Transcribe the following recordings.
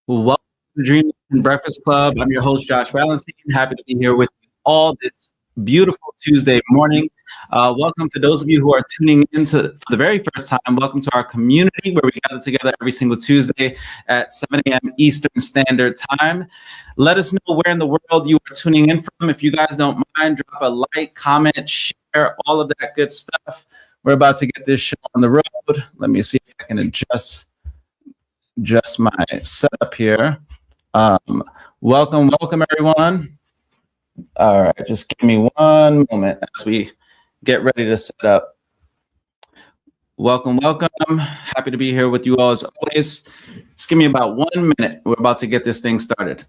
Welcome to the Dream and Breakfast Club. I'm your host, Josh Valentin. Happy to be here with you all this beautiful Tuesday morning. Welcome to those of you who are tuning in for the very first time. Welcome to our community where we gather together every single Tuesday at 7 a.m. Eastern Standard Time. Let us know where in the world you are tuning in from. If you guys don't mind, drop a like, comment, share, all of that good stuff. We're about to get this show on the road. Let me see if I can adjust my setup here. Welcome everyone. All right, just give me one moment as we get ready to set up. Welcome. Happy to be here with you all as always. Just give me about 1 minute. We're about to get this thing started.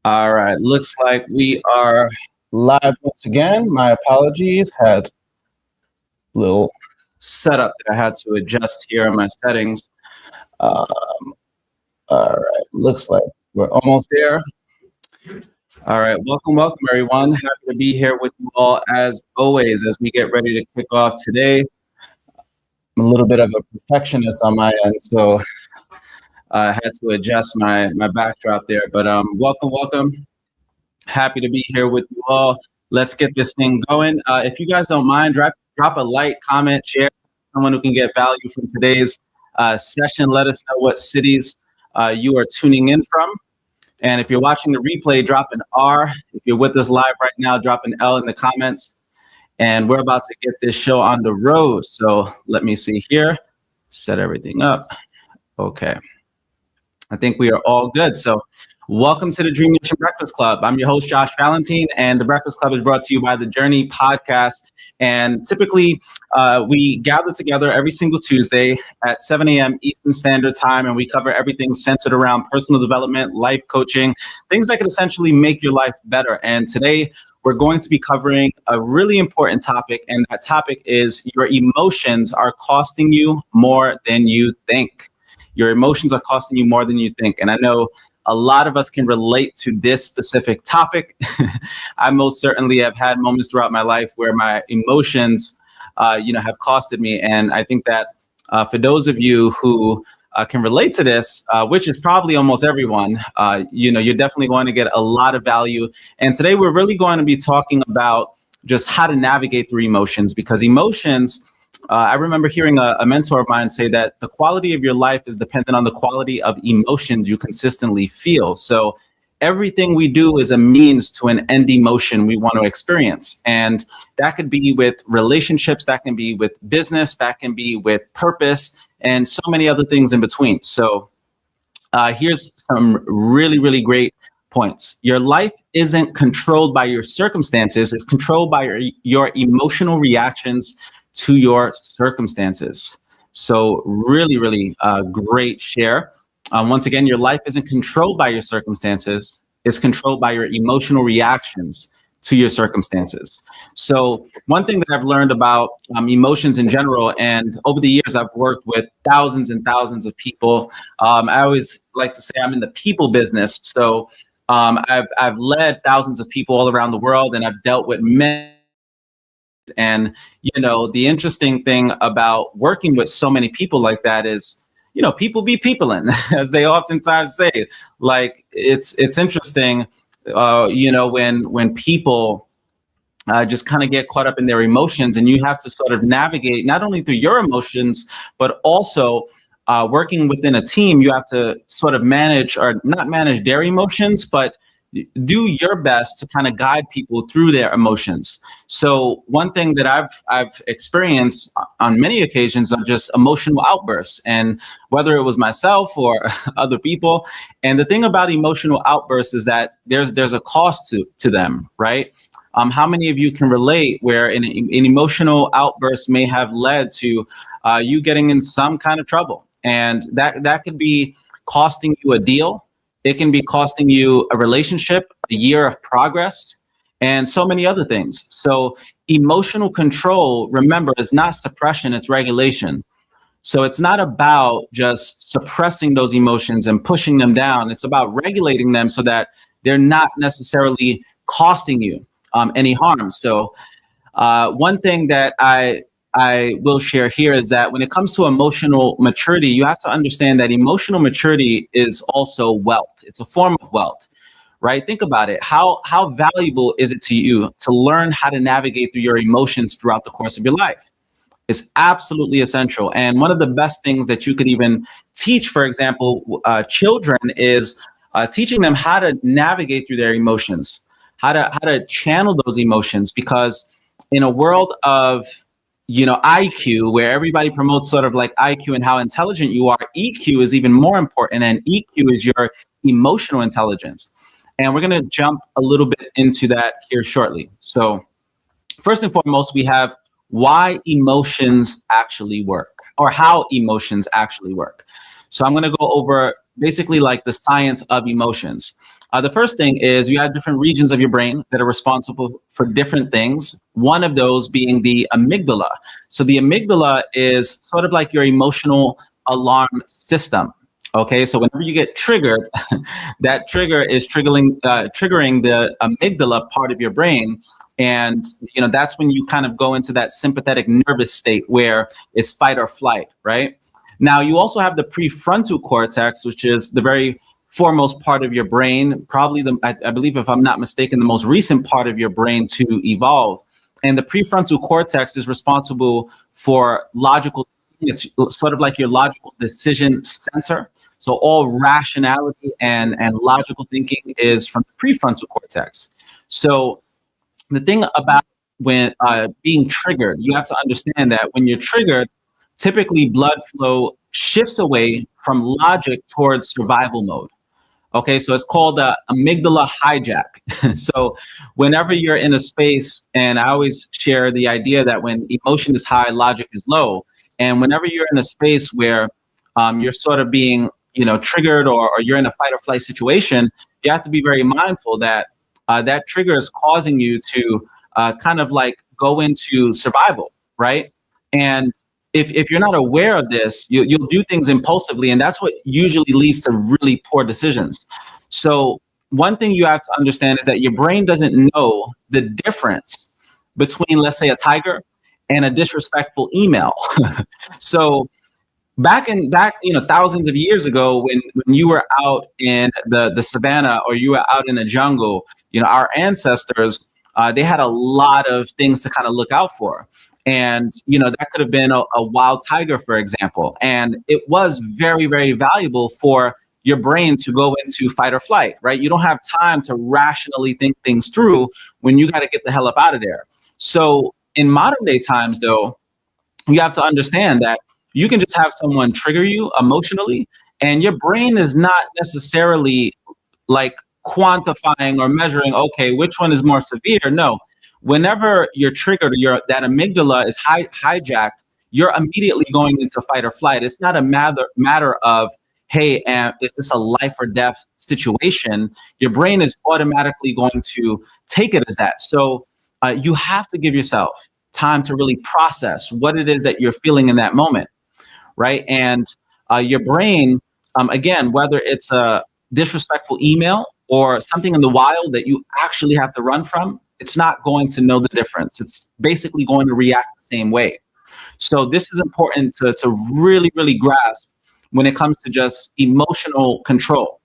All right, looks like we are live once again. My apologies, had a little setup that I had to adjust here on my settings. All right, looks like we're almost there. All right, welcome everyone. Happy to be here with you all as always as we get ready to kick off today. I'm a little bit of a perfectionist on my end, so I had to adjust my backdrop there. But welcome. Happy to be here with you all. Let's get this thing going. If you guys don't mind, drop a like, comment, share. Someone who can get value from today's session. Let us know what cities you are tuning in from. And if you're watching the replay, drop an R. If you're with us live right now, drop an L in the comments. And we're about to get this show on the road. So let me see here. Set everything up. Okay. I think we are all good. So welcome to the Dream Nation Breakfast Club. I'm your host, Josh Valentin, and the Breakfast Club is brought to you by the Journey Podcast. And typically, we gather together every single Tuesday at 7 a.m. Eastern Standard Time, and we cover everything centered around personal development, life coaching, things that can essentially make your life better. And today, we're going to be covering a really important topic, and that topic is your emotions are costing you more than you think. Your emotions are costing you more than you think. And I know a lot of us can relate to this specific topic. I most certainly have had moments throughout my life where my emotions, have costed me. And I think that for those of you who can relate to this, which is probably almost everyone, you're definitely going to get a lot of value. And today we're really going to be talking about just how to navigate through emotions, because emotions, I remember hearing a mentor of mine say that the quality of your life is dependent on the quality of emotions you consistently feel. So everything we do is a means to an end emotion we want to experience. And that could be with relationships, that can be with business, that can be with purpose, and so many other things in between. So here's some really, really great points. Your life isn't controlled by your circumstances, it's controlled by your emotional reactions to your circumstances. So really, really great share. Once again, your life isn't controlled by your circumstances. It's controlled by your emotional reactions to your circumstances. So one thing that I've learned about emotions in general, and over the years, I've worked with thousands and thousands of people. I always like to say I'm in the people business. So I've led thousands of people all around the world, and I've dealt with many. And, the interesting thing about working with so many people like that is, people be peopling, as they oftentimes say. Like, it's interesting, when people just kind of get caught up in their emotions, and you have to sort of navigate not only through your emotions, but also working within a team. You have to sort of manage, or not manage their emotions, but do your best to kind of guide people through their emotions. So one thing that I've experienced on many occasions are just emotional outbursts, and whether it was myself or other people. And the thing about emotional outbursts is that there's a cost to them, right? How many of you can relate where an emotional outburst may have led to you getting in some kind of trouble, and that could be costing you a deal. It can be costing you a relationship, a year of progress. and so many other things. So emotional control, remember, is not suppression, it's regulation. So it's not about just suppressing those emotions and pushing them down. It's about regulating them so that they're not necessarily costing you any harm. So one thing that I will share here is that when it comes to emotional maturity, you have to understand that emotional maturity is also wealth. It's a form of wealth, right? Think about it. How valuable is it to you to learn how to navigate through your emotions throughout the course of your life? Is absolutely essential. And one of the best things that you could even teach, for example, children is teaching them how to navigate through their emotions, how to channel those emotions. Because in a world of IQ, where everybody promotes sort of like IQ and how intelligent you are, EQ is even more important, and EQ is your emotional intelligence. And we're going to jump a little bit into that here shortly. So first and foremost, we have why emotions actually work, or how emotions actually work. So I'm going to go over basically like the science of emotions. The first thing is you have different regions of your brain that are responsible for different things. One of those being the amygdala. So the amygdala is sort of like your emotional alarm system. Okay, so whenever you get triggered, that trigger is triggering the amygdala part of your brain, and that's when you kind of go into that sympathetic nervous state where it's fight or flight, right? Now you also have the prefrontal cortex, which is the very foremost part of your brain, probably I believe, if I'm not mistaken, the most recent part of your brain to evolve. And the prefrontal cortex is responsible for logical. It's sort of like your logical decision center. So all rationality and logical thinking is from the prefrontal cortex. So the thing about when being triggered, you have to understand that when you're triggered, typically blood flow shifts away from logic towards survival mode. Okay, so it's called amygdala hijack. So whenever you're in a space, and I always share the idea that when emotion is high, logic is low. And whenever you're in a space where you're sort of being, triggered, or you're in a fight or flight situation, you have to be very mindful that that trigger is causing you to kind of like go into survival, right? And if you're not aware of this, you'll do things impulsively, and that's what usually leads to really poor decisions. So one thing you have to understand is that your brain doesn't know the difference between, let's say, a tiger and a disrespectful email. So back thousands of years ago, when you were out in the savannah, or you were out in the jungle, our ancestors, they had a lot of things to kind of look out for. And that could have been a wild tiger, for example, and it was very, very valuable for your brain to go into fight or flight, right? You don't have time to rationally think things through when you got to get the hell up out of there. So in modern day times, though, you have to understand that you can just have someone trigger you emotionally, and your brain is not necessarily like quantifying or measuring, okay, which one is more severe. No, whenever you're triggered, or that amygdala is hijacked, you're immediately going into fight or flight. It's not a matter of, hey, is this a life or death situation? Your brain is automatically going to take it as that. So you have to give yourself time to really process what it is that you're feeling in that moment, right? And your brain, again, whether it's a disrespectful email or something in the wild that you actually have to run from, it's not going to know the difference. It's basically going to react the same way. So this is important to really, really grasp when it comes to just emotional control.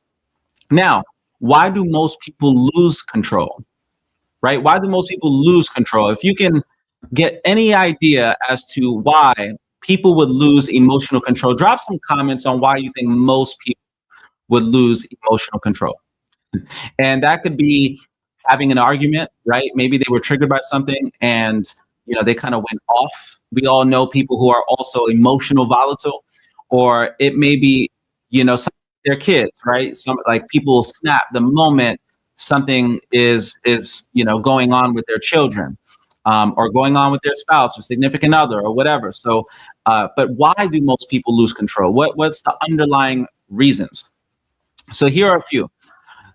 Now, why do most people lose control, right? Why do most people lose control? If you can get any idea as to why people would lose emotional control, drop some comments on why you think most people would lose emotional control. And that could be having an argument, right? Maybe they were triggered by something, and they kind of went off. We all know people who are also emotional volatile. Or it may be, some their kids, right? Some, like, people snap the moment something is going on with their children, or going on with their spouse or significant other or whatever. So, but why do most people lose control? What's the underlying reasons? So here are a few.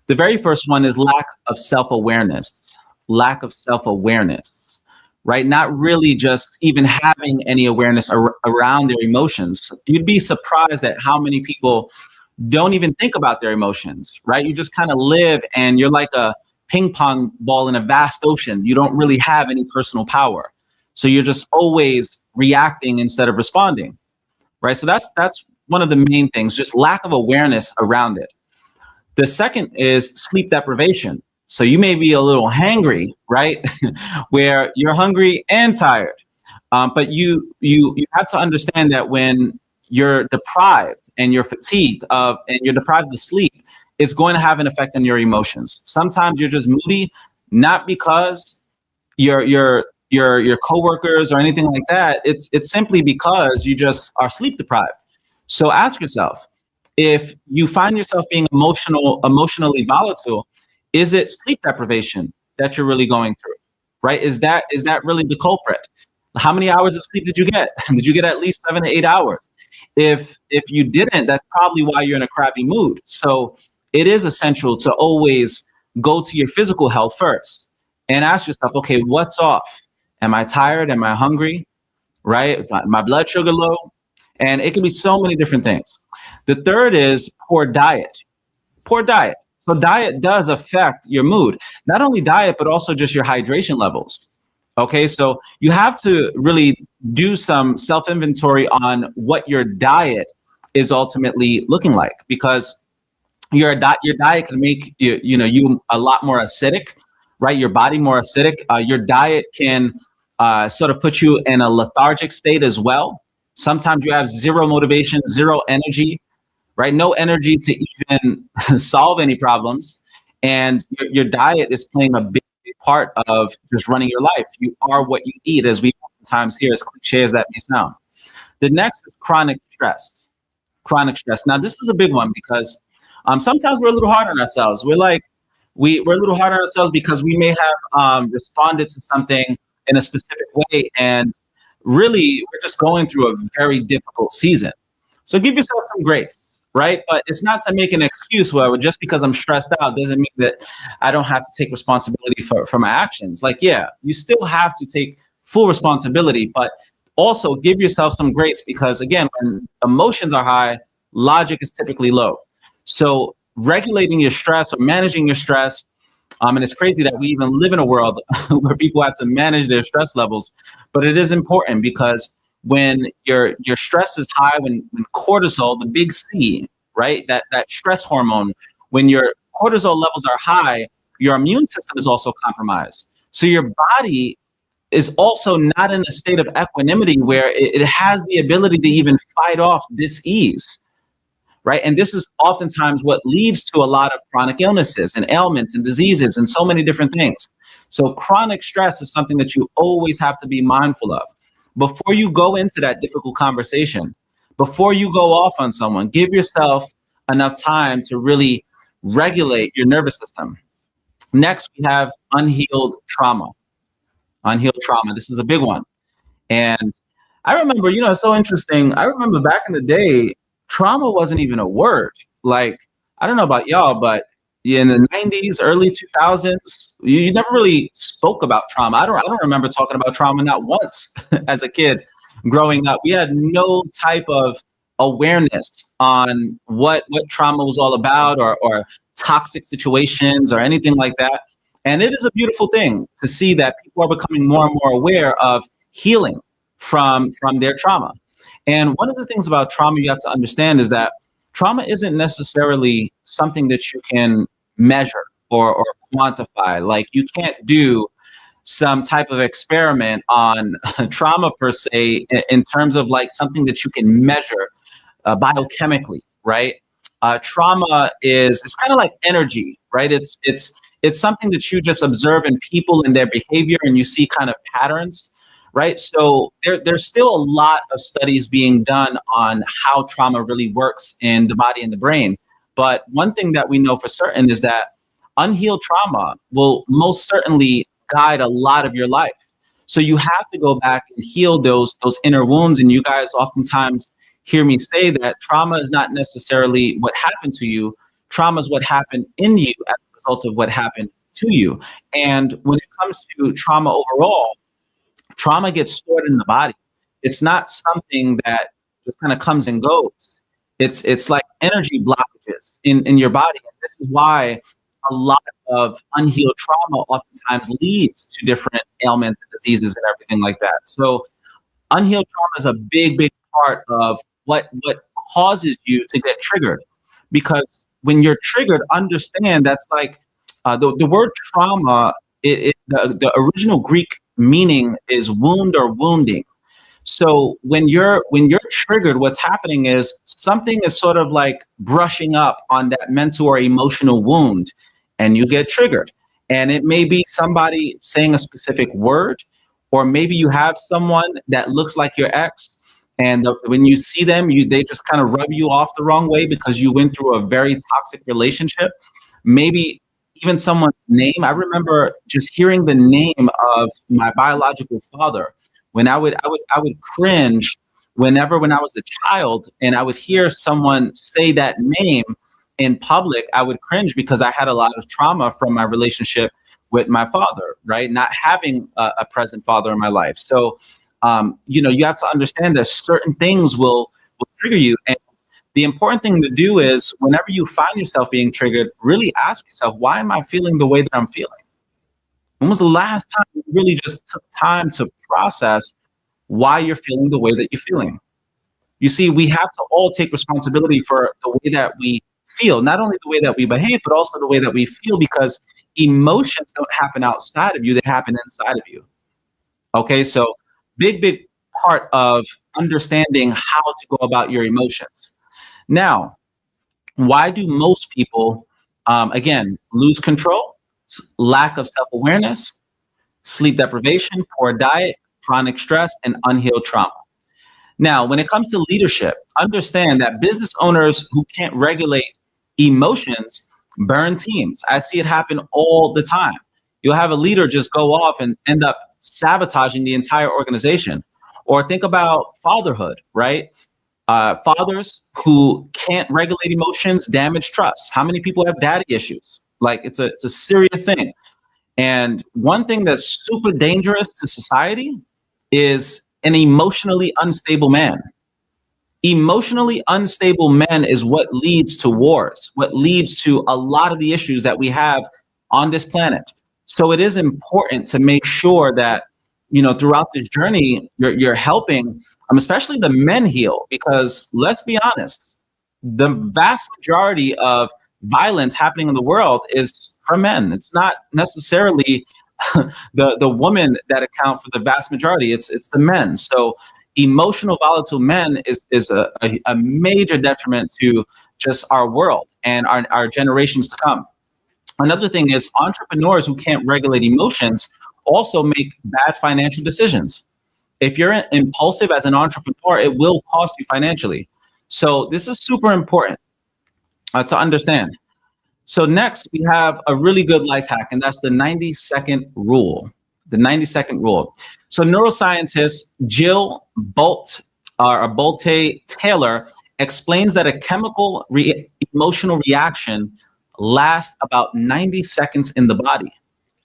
The very first one is lack of self-awareness. lack of self-awareness, right? Not really just even having any awareness around their emotions. You'd be surprised at how many people don't even think about their emotions, right? You just kind of live and you're like a ping pong ball in a vast ocean. You don't really have any personal power. So you're just always reacting instead of responding, right? So that's one of the main things, just lack of awareness around it. The second is sleep deprivation. So you may be a little hangry, right? Where you're hungry and tired. But you have to understand that when you're deprived and you're fatigued and you're deprived of sleep, it's going to have an effect on your emotions. Sometimes you're just moody, not because your coworkers or anything like that. It's simply because you just are sleep deprived. So ask yourself, if you find yourself being emotionally volatile, is it sleep deprivation that you're really going through? Right? Is that really the culprit? How many hours of sleep did you get? Did you get at least 7 to 8 hours? If you didn't, that's probably why you're in a crappy mood. So it is essential to always go to your physical health first and ask yourself, okay, what's off? Am I tired? Am I hungry? Right? My blood sugar low? And it can be so many different things. The third is poor diet. Poor diet. So diet does affect your mood. Not only diet, but also just your hydration levels. Okay, so you have to really do some self-inventory on what your diet is ultimately looking like, because your diet can make you a lot more acidic, right? Your body more acidic. Your diet can sort of put you in a lethargic state as well. Sometimes you have zero motivation, zero energy, right? No energy to even solve any problems. And your diet is playing a big part of just running your life. You are what you eat, as we sometimes hear, as cliche as that may sound. The next is chronic stress. Chronic stress. Now, this is a big one because sometimes we're a little hard on ourselves. We're a little hard on ourselves because we may have responded to something in a specific way, and really we're just going through a very difficult season. So give yourself some grace, right? But it's not to make an excuse where just because I'm stressed out doesn't mean that I don't have to take responsibility for my actions. Like, yeah, you still have to take full responsibility, but also give yourself some grace, because again, when emotions are high, logic is typically low. So regulating your stress or managing your stress, and it's crazy that we even live in a world where people have to manage their stress levels, but it is important because when your stress is high, when cortisol, the big C, right, that stress hormone, when your cortisol levels are high, your immune system is also compromised. So your body is also not in a state of equanimity where it has the ability to even fight off dis-ease, right? And this is oftentimes what leads to a lot of chronic illnesses and ailments and diseases and so many different things. So chronic stress is something that you always have to be mindful of. Before you go into that difficult conversation, before you go off on someone, give yourself enough time to really regulate your nervous system. Next, we have unhealed trauma. Unhealed trauma. This is a big one. And I remember, it's so interesting. I remember back in the day, trauma wasn't even a word. Like, I don't know about y'all, but in the 90s, early 2000s, you never really spoke about trauma. I don't remember talking about trauma not once as a kid growing up. We had no type of awareness on what trauma was all about, or toxic situations or anything like that. And it is a beautiful thing to see that people are becoming more and more aware of healing from their trauma. And one of the things about trauma you have to understand is that trauma isn't necessarily something that you can measure or quantify. Like, you can't do some type of experiment on trauma per se in terms of like something that you can measure biochemically, right? Trauma is, it's kind of like energy, right? It's something that you just observe in people and their behavior, and you see kind of patterns, right? So there's still a lot of studies being done on how trauma really works in the body and the brain. But one thing that we know for certain is that unhealed trauma will most certainly guide a lot of your life. So you have to go back and heal those inner wounds. And you guys oftentimes hear me say that trauma is not necessarily what happened to you. Trauma is what happened in you as a result of what happened to you. And when it comes to trauma overall, trauma gets stored in the body. It's not something that just kind of comes and goes. It's like energy blockages in your body. And this is why a lot of unhealed trauma oftentimes leads to different ailments and diseases and everything like that. So unhealed trauma is a big part of what causes you to get triggered. Because when you're triggered, understand that's like the word trauma. The original Greek meaning is wound or wounding. So when you're triggered, what's happening is something is sort of like brushing up on that mental or emotional wound, and you get triggered. And it may be somebody saying a specific word, or maybe you have someone that looks like your ex, and when you see them, they just kind of rub you off the wrong way because you went through a very toxic relationship. Maybe even someone's name. I remember just hearing the name of my biological father when I would cringe whenever when I was a child and I would hear someone say that name in public. I would cringe because I had a lot of trauma from my relationship with my father, right? Not having a present father in my life. So, you have to understand that certain things will trigger you. And the important thing to do is whenever you find yourself being triggered, really ask yourself, why am I feeling the way that I'm feeling? When was the last time you really just took time to process why you're feeling the way that you're feeling? You see, we have to all take responsibility for the way that we feel, not only the way that we behave, but also the way that we feel, because emotions don't happen outside of you, they happen inside of you. Okay, so big part of understanding how to go about your emotions. Now, why do most people, again, lose control? Lack of self-awareness, sleep deprivation, poor diet, chronic stress, and unhealed trauma. Now, when it comes to leadership, understand that business owners who can't regulate emotions burn teams. I see it happen all the time. You'll have a leader just go off and end up sabotaging the entire organization. Or think about fatherhood, right? Fathers who can't regulate emotions damage trust. How many people have daddy issues? Like it's a serious thing. And one thing that's super dangerous to society is an emotionally unstable man. Emotionally unstable men is what leads to wars, what leads to a lot of the issues that we have on this planet. So it is important to make sure that, throughout this journey, you're helping, especially the men heal, because let's be honest, the vast majority of violence happening in the world is from men. It's not necessarily the women that account for the vast majority. It's the men. So emotional volatile men is a major detriment to just our world and our generations to come. Another thing is entrepreneurs who can't regulate emotions also make bad financial decisions. If you're impulsive as an entrepreneur, it will cost you financially. So this is super important to understand. So next, we have a really good life hack, and that's the 90-second rule. The 90-second rule. So neuroscientist Jill Bolte Taylor explains that a chemical emotional reaction lasts about 90 seconds in the body,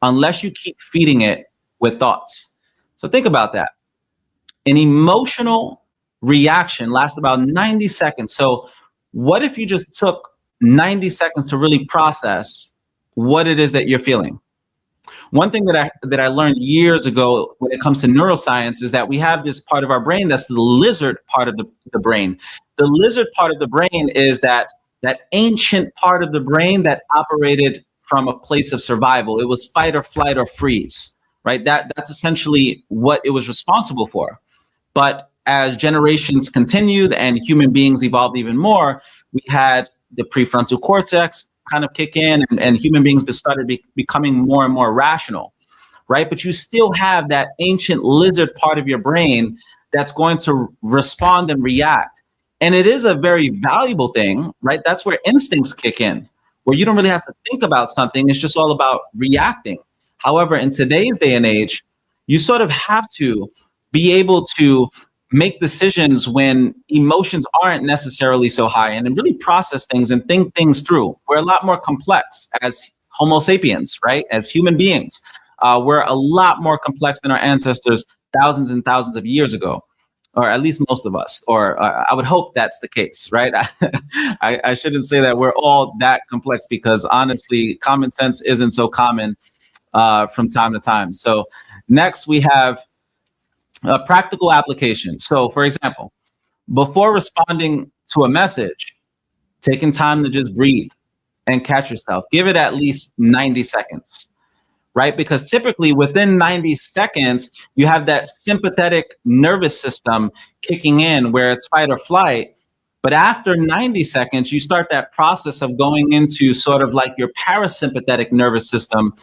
unless you keep feeding it with thoughts. So think about that. An emotional reaction lasts about 90 seconds. So what if you just took 90 seconds to really process what it is that you're feeling? One thing that I learned years ago when it comes to neuroscience is that we have this part of our brain that's the lizard part of the brain. The lizard part of the brain is that ancient part of the brain that operated from a place of survival. It was fight or flight or freeze, right? That's essentially what it was responsible for. But as generations continued and human beings evolved even more, we had the prefrontal cortex kind of kick in, and human beings started becoming more and more rational, right? But you still have that ancient lizard part of your brain that's going to respond and react. And it is a very valuable thing, right? That's where instincts kick in, where you don't really have to think about something. It's just all about reacting. However, in today's day and age, you sort of have to be able to make decisions when emotions aren't necessarily so high, and then really process things and think things through. We're a lot more complex as Homo sapiens, right? As human beings. we're a lot more complex than our ancestors thousands and thousands of years ago, or at least most of us, or I would hope that's the case, right? I shouldn't say that we're all that complex, because honestly, common sense isn't so common from time to time. So next we have a practical application. So for example, before responding to a message, taking time to just breathe and catch yourself, give it at least 90 seconds, right? Because typically within 90 seconds, you have that sympathetic nervous system kicking in where it's fight or flight. But after 90 seconds, you start that process of going into sort of like your parasympathetic nervous system,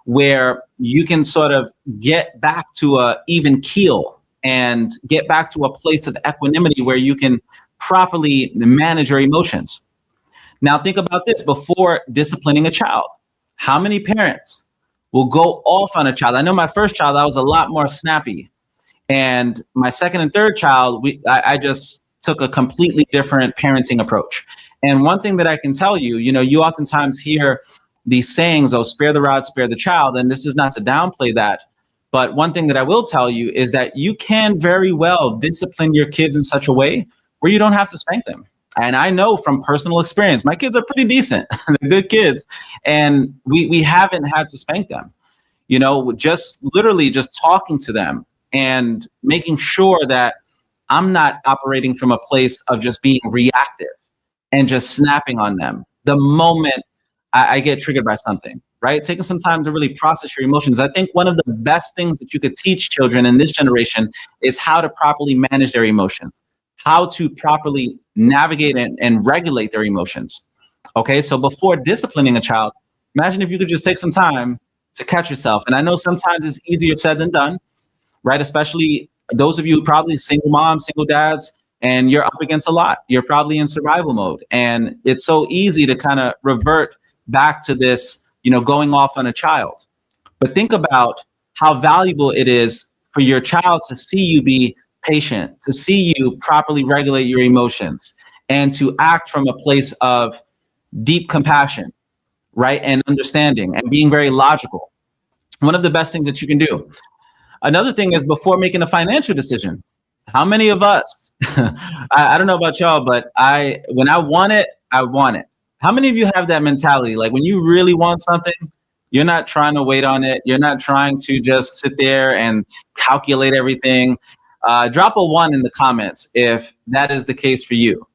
where you can sort of get back to a even keel and get back to a place of equanimity where you can properly manage your emotions. Now think about this: before disciplining a child, how many parents will go off on a child? I know my first child, I was a lot more snappy. And my second and third child, I just took a completely different parenting approach. And one thing that I can tell you, you oftentimes hear these sayings, oh, spare the rod, spare the child. And this is not to downplay that. But one thing that I will tell you is that you can very well discipline your kids in such a way where you don't have to spank them. And I know from personal experience, my kids are pretty decent. They're good kids. And we haven't had to spank them. Just literally just talking to them and making sure that I'm not operating from a place of just being reactive and just snapping on them the moment I get triggered by something, right? Taking some time to really process your emotions. I think one of the best things that you could teach children in this generation is how to properly manage their emotions, how to properly navigate and regulate their emotions. Okay, so before disciplining a child, imagine if you could just take some time to catch yourself. And I know sometimes it's easier said than done, right? Especially those of you who probably single moms, single dads, and you're up against a lot. You're probably in survival mode. And it's so easy to kind of revert back to this, going off on a child. But think about how valuable it is for your child to see you be patient, to see you properly regulate your emotions, and to act from a place of deep compassion, right? And understanding and being very logical. One of the best things that you can do. Another thing is before making a financial decision. How many of us, I don't know about y'all, but when I want it, I want it. How many of you have that mentality? Like when you really want something, you're not trying to wait on it. You're not trying to just sit there and calculate everything. Drop a 1 in the comments if that is the case for you.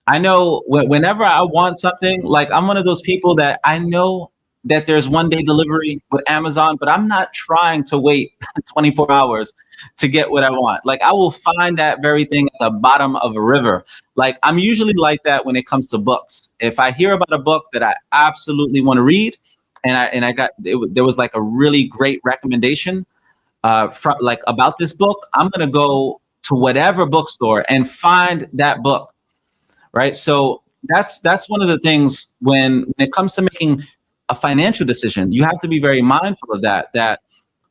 I know whenever I want something, like I'm one of those people that I know that there's 1-day delivery with Amazon, but I'm not trying to wait 24 hours to get what I want. Like I will find that very thing at the bottom of a river. Like I'm usually like that when it comes to books. If I hear about a book that I absolutely want to read, there was like a really great recommendation from like about this book, I'm gonna go to whatever bookstore and find that book, right? So that's one of the things when it comes to making a financial decision, you have to be very mindful of that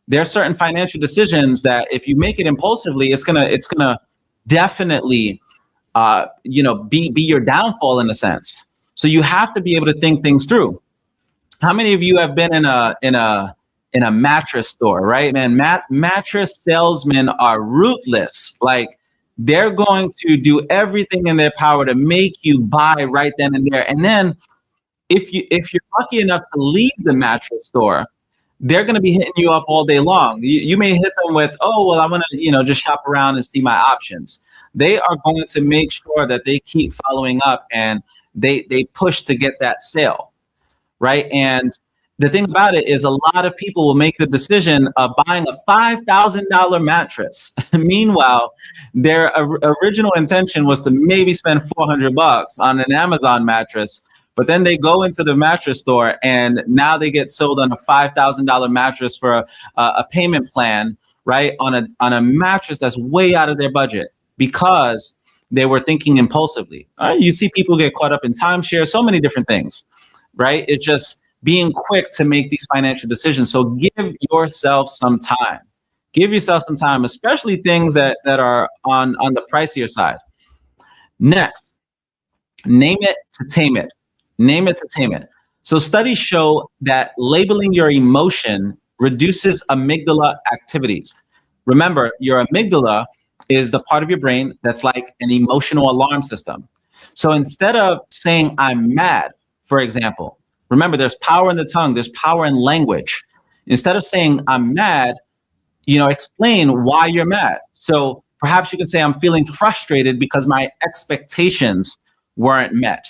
there are certain financial decisions that if you make it impulsively, it's gonna definitely be your downfall in a sense. So you have to be able to think things through. How many of you have been in a mattress store, right? Man, mattress salesmen are ruthless. Like they're going to do everything in their power to make you buy right then and there. And then if you're lucky enough to leave the mattress store, they're going to be hitting you up all day long. You may hit them with, oh, well, I'm going to, just shop around and see my options. They are going to make sure that they keep following up and they push to get that sale, right? And the thing about it is a lot of people will make the decision of buying a $5,000 mattress. Meanwhile, their original intention was to maybe spend $400 on an Amazon mattress. But then they go into the mattress store and now they get sold on a $5,000 mattress for a payment plan, right? On a mattress that's way out of their budget because they were thinking impulsively. You see people get caught up in timeshare, so many different things, right? It's just being quick to make these financial decisions. So give yourself some time. Give yourself some time, especially things that are on the pricier side. Next, name it to tame it. Name it to tame it. So studies show that labeling your emotion reduces amygdala activities. Remember, your amygdala is the part of your brain that's like an emotional alarm system. So instead of saying, I'm mad, for example, remember, there's power in the tongue, there's power in language. Instead of saying, I'm mad, explain why you're mad. So perhaps you can say, I'm feeling frustrated because my expectations weren't met.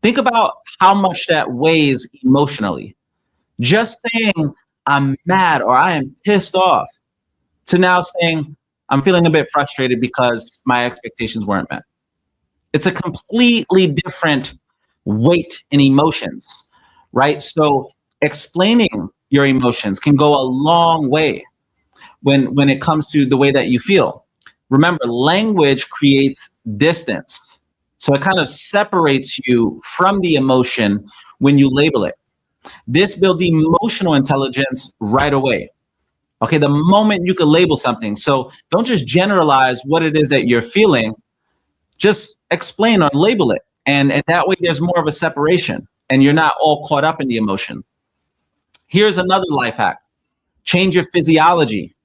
Think about how much that weighs emotionally. Just saying, I'm mad or I am pissed off, to now saying, I'm feeling a bit frustrated because my expectations weren't met. It's a completely different weight in emotions, right? So explaining your emotions can go a long way when it comes to the way that you feel. Remember, language creates distance. So it kind of separates you from the emotion when you label it. This builds emotional intelligence right away. Okay, the moment you can label something. So don't just generalize what it is that you're feeling, just explain or label it. And that way there's more of a separation and you're not all caught up in the emotion. Here's another life hack. Change your physiology.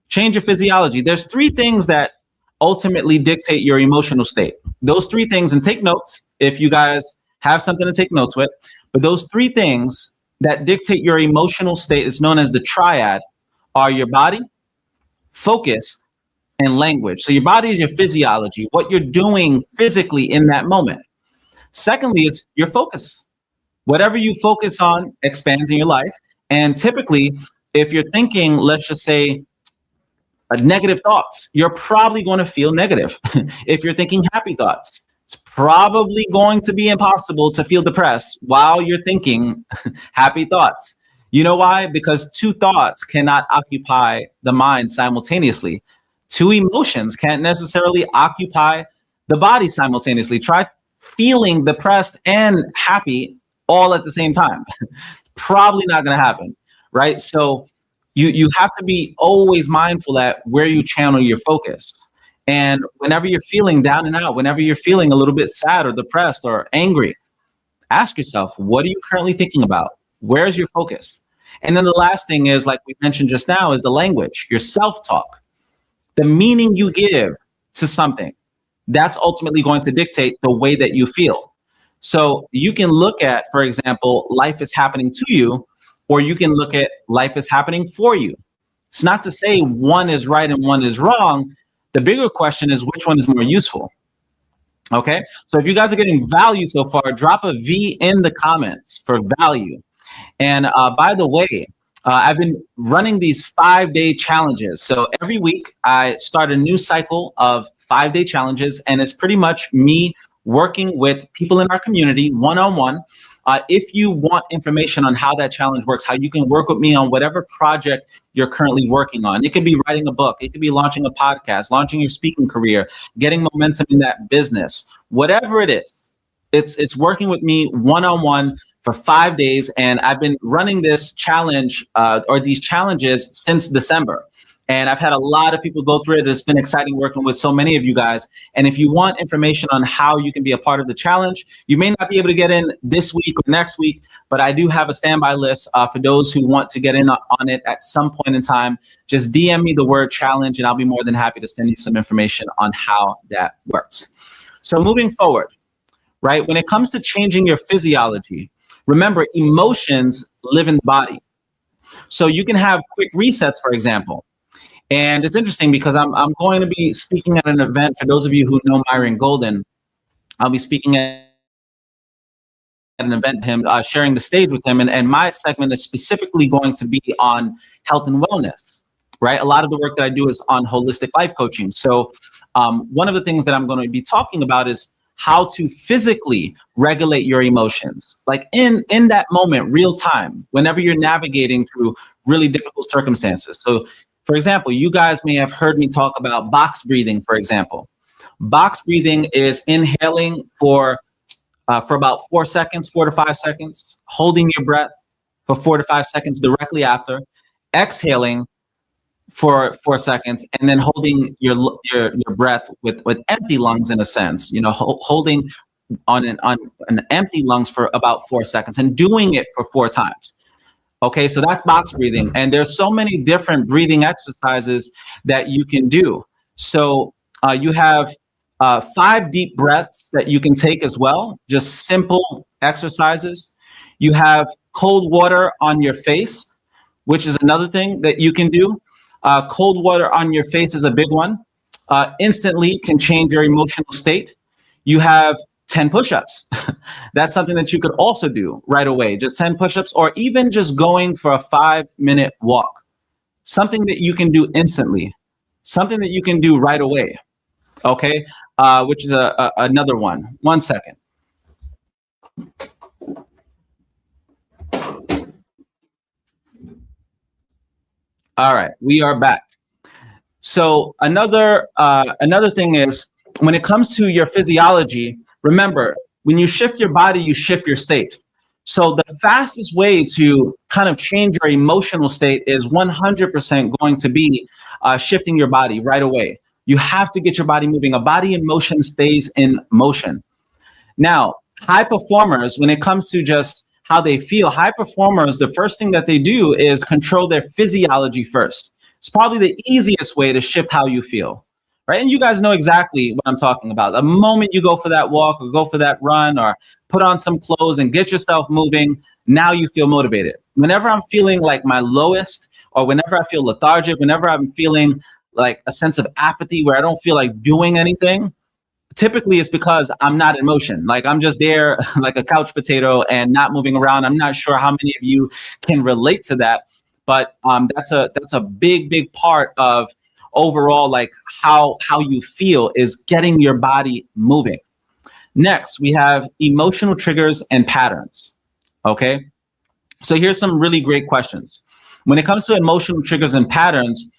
Change your physiology. There's three things that ultimately dictate your emotional state. Those three things, and take notes if you guys have something to take notes with, but those three things that dictate your emotional state is known as the triad, are your body, focus, and language. So your body is your physiology, what you're doing physically in that moment. Secondly, is your focus. Whatever you focus on expands in your life. And typically, if you're thinking, let's just say, negative thoughts, you're probably going to feel negative. If you're thinking happy thoughts, it's probably going to be impossible to feel depressed while you're thinking happy thoughts. You know why? Because two thoughts cannot occupy the mind simultaneously. Two emotions can't necessarily occupy the body simultaneously. Try feeling depressed and happy all at the same time. Probably not going to happen, right? So you have to be always mindful at where you channel your focus. And whenever you're feeling down and out, whenever you're feeling a little bit sad or depressed or angry, ask yourself, what are you currently thinking about? Where's your focus? And then the last thing is, like we mentioned just now, is the language, your self-talk, the meaning you give to something. That's ultimately going to dictate the way that you feel. So you can look at, for example, life is happening to you, or you can look at life is happening for you. It's not to say one is right and one is wrong. The bigger question is, which one is more useful? Okay, so if you guys are getting value so far, drop a V in the comments for value. And by the way, I've been running these 5-day challenges. So every week I start a new cycle of 5-day challenges, and it's pretty much me working with people in our community one-on-one. If you want information on how that challenge works, how you can work with me on whatever project you're currently working on. It could be writing a book. It could be launching a podcast, launching your speaking career, getting momentum in that business, whatever it is. It's working with me one-on-one for 5 days. And I've been running this challenge or these challenges since December. And I've had a lot of people go through it. It's been exciting working with so many of you guys. And if you want information on how you can be a part of the challenge, you may not be able to get in this week or next week, but I do have a standby list for those who want to get in on it at some point in time. Just DM me the word challenge and I'll be more than happy to send you some information on how that works. So moving forward, right, when it comes to changing your physiology, remember, emotions live in the body. So you can have quick resets, for example. And it's interesting because I'm going to be speaking at an event. For those of you who know Myron Golden, I'll be speaking at an event, him sharing the stage with him. And my segment is specifically going to be on health and wellness, right? A lot of the work that I do is on holistic life coaching. So one of the things that I'm going to be talking about is how to physically regulate your emotions, like in that moment, real time, whenever you're navigating through really difficult circumstances. So for example, you guys may have heard me talk about box breathing, for example. Box breathing is inhaling for about 4 seconds, 4 to 5 seconds, holding your breath for 4 to 5 seconds directly after, exhaling for 4 seconds, and then holding your breath with empty lungs, in a sense, holding on an empty lungs for about 4 seconds and doing it for 4 times. Okay, so that's box breathing. And there's so many different breathing exercises that you can do. So you have 5 deep breaths that you can take as well, just simple exercises. You have cold water on your face, which is another thing that you can do. Cold water on your face is a big one. Instantly can change your emotional state. You have 10 push-ups. That's something that you could also do right away. Just 10 push-ups, or even just going for a 5-minute walk. Something that you can do instantly. Something that you can do right away. Okay, which is another one. 1 second. All right, we are back. So another thing is, when it comes to your physiology, remember, when you shift your body, you shift your state. So the fastest way to kind of change your emotional state is 100% going to be shifting your body right away. You have to get your body moving. A body in motion stays in motion. Now, high performers, when it comes to just how they feel, high performers, the first thing that they do is control their physiology first. It's probably the easiest way to shift how you feel, right? And you guys know exactly what I'm talking about. The moment you go for that walk or go for that run or put on some clothes and get yourself moving, now you feel motivated. Whenever I'm feeling like my lowest, or whenever I feel lethargic, whenever I'm feeling like a sense of apathy where I don't feel like doing anything, typically it's because I'm not in motion. Like I'm just there like a couch potato and not moving around. I'm not sure how many of you can relate to that, but that's a big part of overall like how you feel is getting your body moving. Next, we have emotional triggers and patterns. Okay, so here's some really great questions. When it comes to emotional triggers and patterns,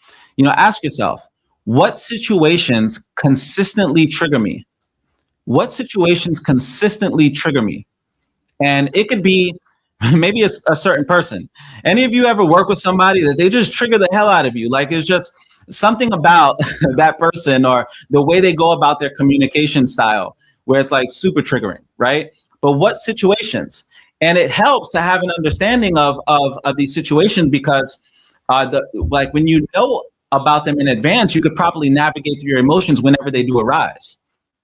ask yourself, what situations consistently trigger me? What situations consistently trigger me? And it could be maybe a certain person. Any of you ever work with somebody that they just trigger the hell out of you? Like it's just something about that person or the way they go about their communication style where it's like super triggering, right? But what situations? And it helps to have an understanding of these situations because like when you know about them in advance, you could properly navigate through your emotions whenever they do arise.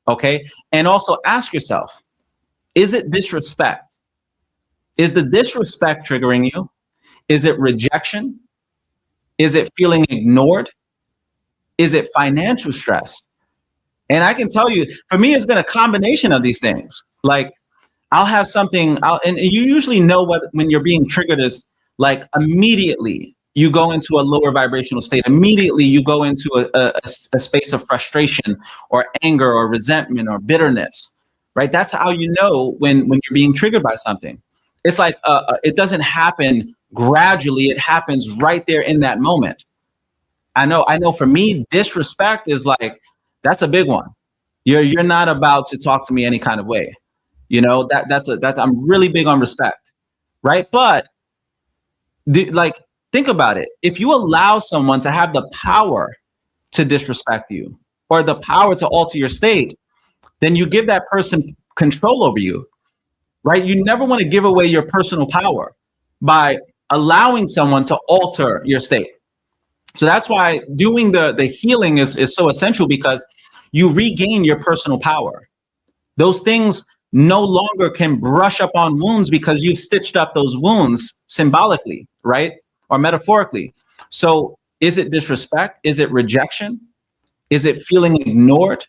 Okay. And also ask yourself, is it disrespect? Is the disrespect triggering you? Is it rejection? Is it feeling ignored? Is it financial stress? And I can tell you, for me, it's been a combination of these things. Like I'll have something, and you usually know what when you're being triggered is like immediately you go into a lower vibrational state. Immediately you go into a space of frustration or anger or resentment or bitterness, right? That's how you know when you're being triggered by something. It's like it doesn't happen gradually. It happens right there in that moment. I know for me, disrespect is like, that's a big one. You're not about to talk to me any kind of way. That's I'm really big on respect, right? But like, think about it. If you allow someone to have the power to disrespect you or the power to alter your state, then you give that person control over you, right? You never want to give away your personal power by allowing someone to alter your state. So that's why doing the healing is so essential, because you regain your personal power. Those things no longer can brush up on wounds because you've stitched up those wounds symbolically, right? Or metaphorically. So is it disrespect? Is it rejection? Is it feeling ignored?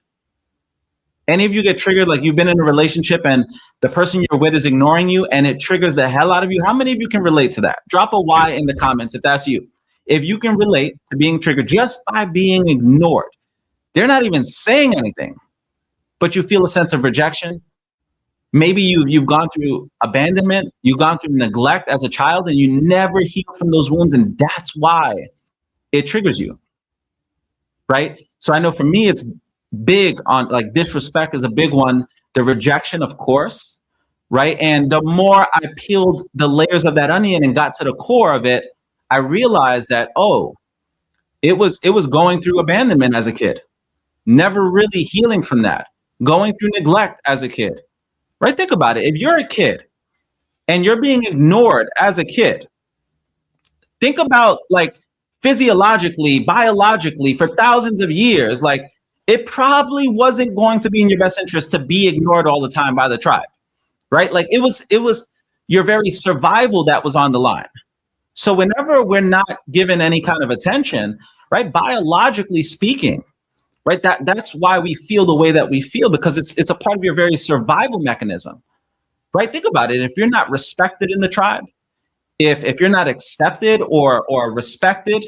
Any of you get triggered, like you've been in a relationship and the person you're with is ignoring you and it triggers the hell out of you? How many of you can relate to that? Drop a Y in the comments if that's you. If you can relate to being triggered just by being ignored, they're not even saying anything, but you feel a sense of rejection. Maybe you've gone through abandonment, you've gone through neglect as a child, and you never heal from those wounds, and that's why it triggers you, right? So I know for me, it's big on like disrespect is a big one. The rejection, of course, right? And the more I peeled the layers of that onion and got to the core of it, I realized that, it was going through abandonment as a kid, never really healing from that, going through neglect as a kid, right? Think about it. If you're a kid and you're being ignored as a kid, Think about like physiologically, biologically, for thousands of years, like it probably wasn't going to be in your best interest to be ignored all the time by the tribe, right? Like it was your very survival that was on the line. So whenever we're not given any kind of attention, right, biologically speaking, right, that's why we feel the way that we feel, because it's a part of your very survival mechanism, right? Think about it. If you're not respected in the tribe, if you're not accepted or respected,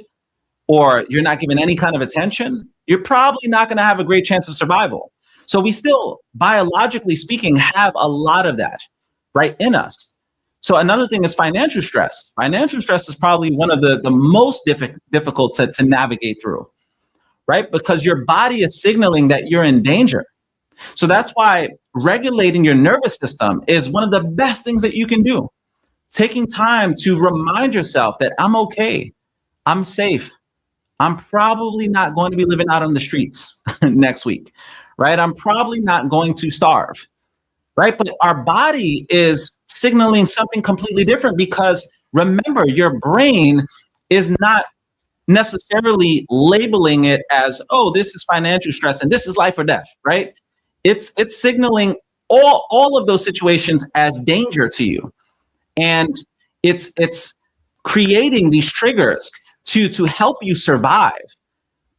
or you're not given any kind of attention, you're probably not going to have a great chance of survival. So we still, biologically speaking, have a lot of that right in us. So another thing is financial stress. Financial stress is probably one of the most difficult to navigate through, right? Because your body is signaling that you're in danger. So that's why regulating your nervous system is one of the best things that you can do. Taking time to remind yourself that I'm okay, I'm safe, I'm probably not going to be living out on the streets next week, right? I'm probably not going to starve, right? But our body is signaling something completely different, because remember, your brain is not necessarily labeling it as, oh, this is financial stress and this is life or death, right? It's signaling all of those situations as danger to you. And it's creating these triggers to help you survive.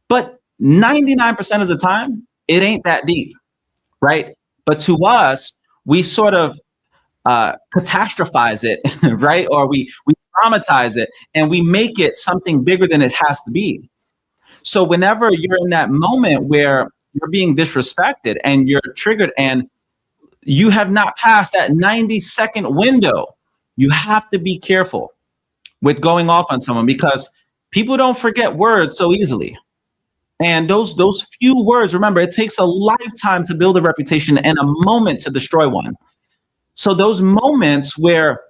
But 99% of the time, it ain't that deep, right? But to us, we sort of catastrophize it, right? Or we traumatize it and we make it something bigger than it has to be. So whenever you're in that moment where you're being disrespected and you're triggered and you have not passed that 90-second window, you have to be careful with going off on someone, because people don't forget words so easily. And those few words, remember, it takes a lifetime to build a reputation and a moment to destroy one. So those moments where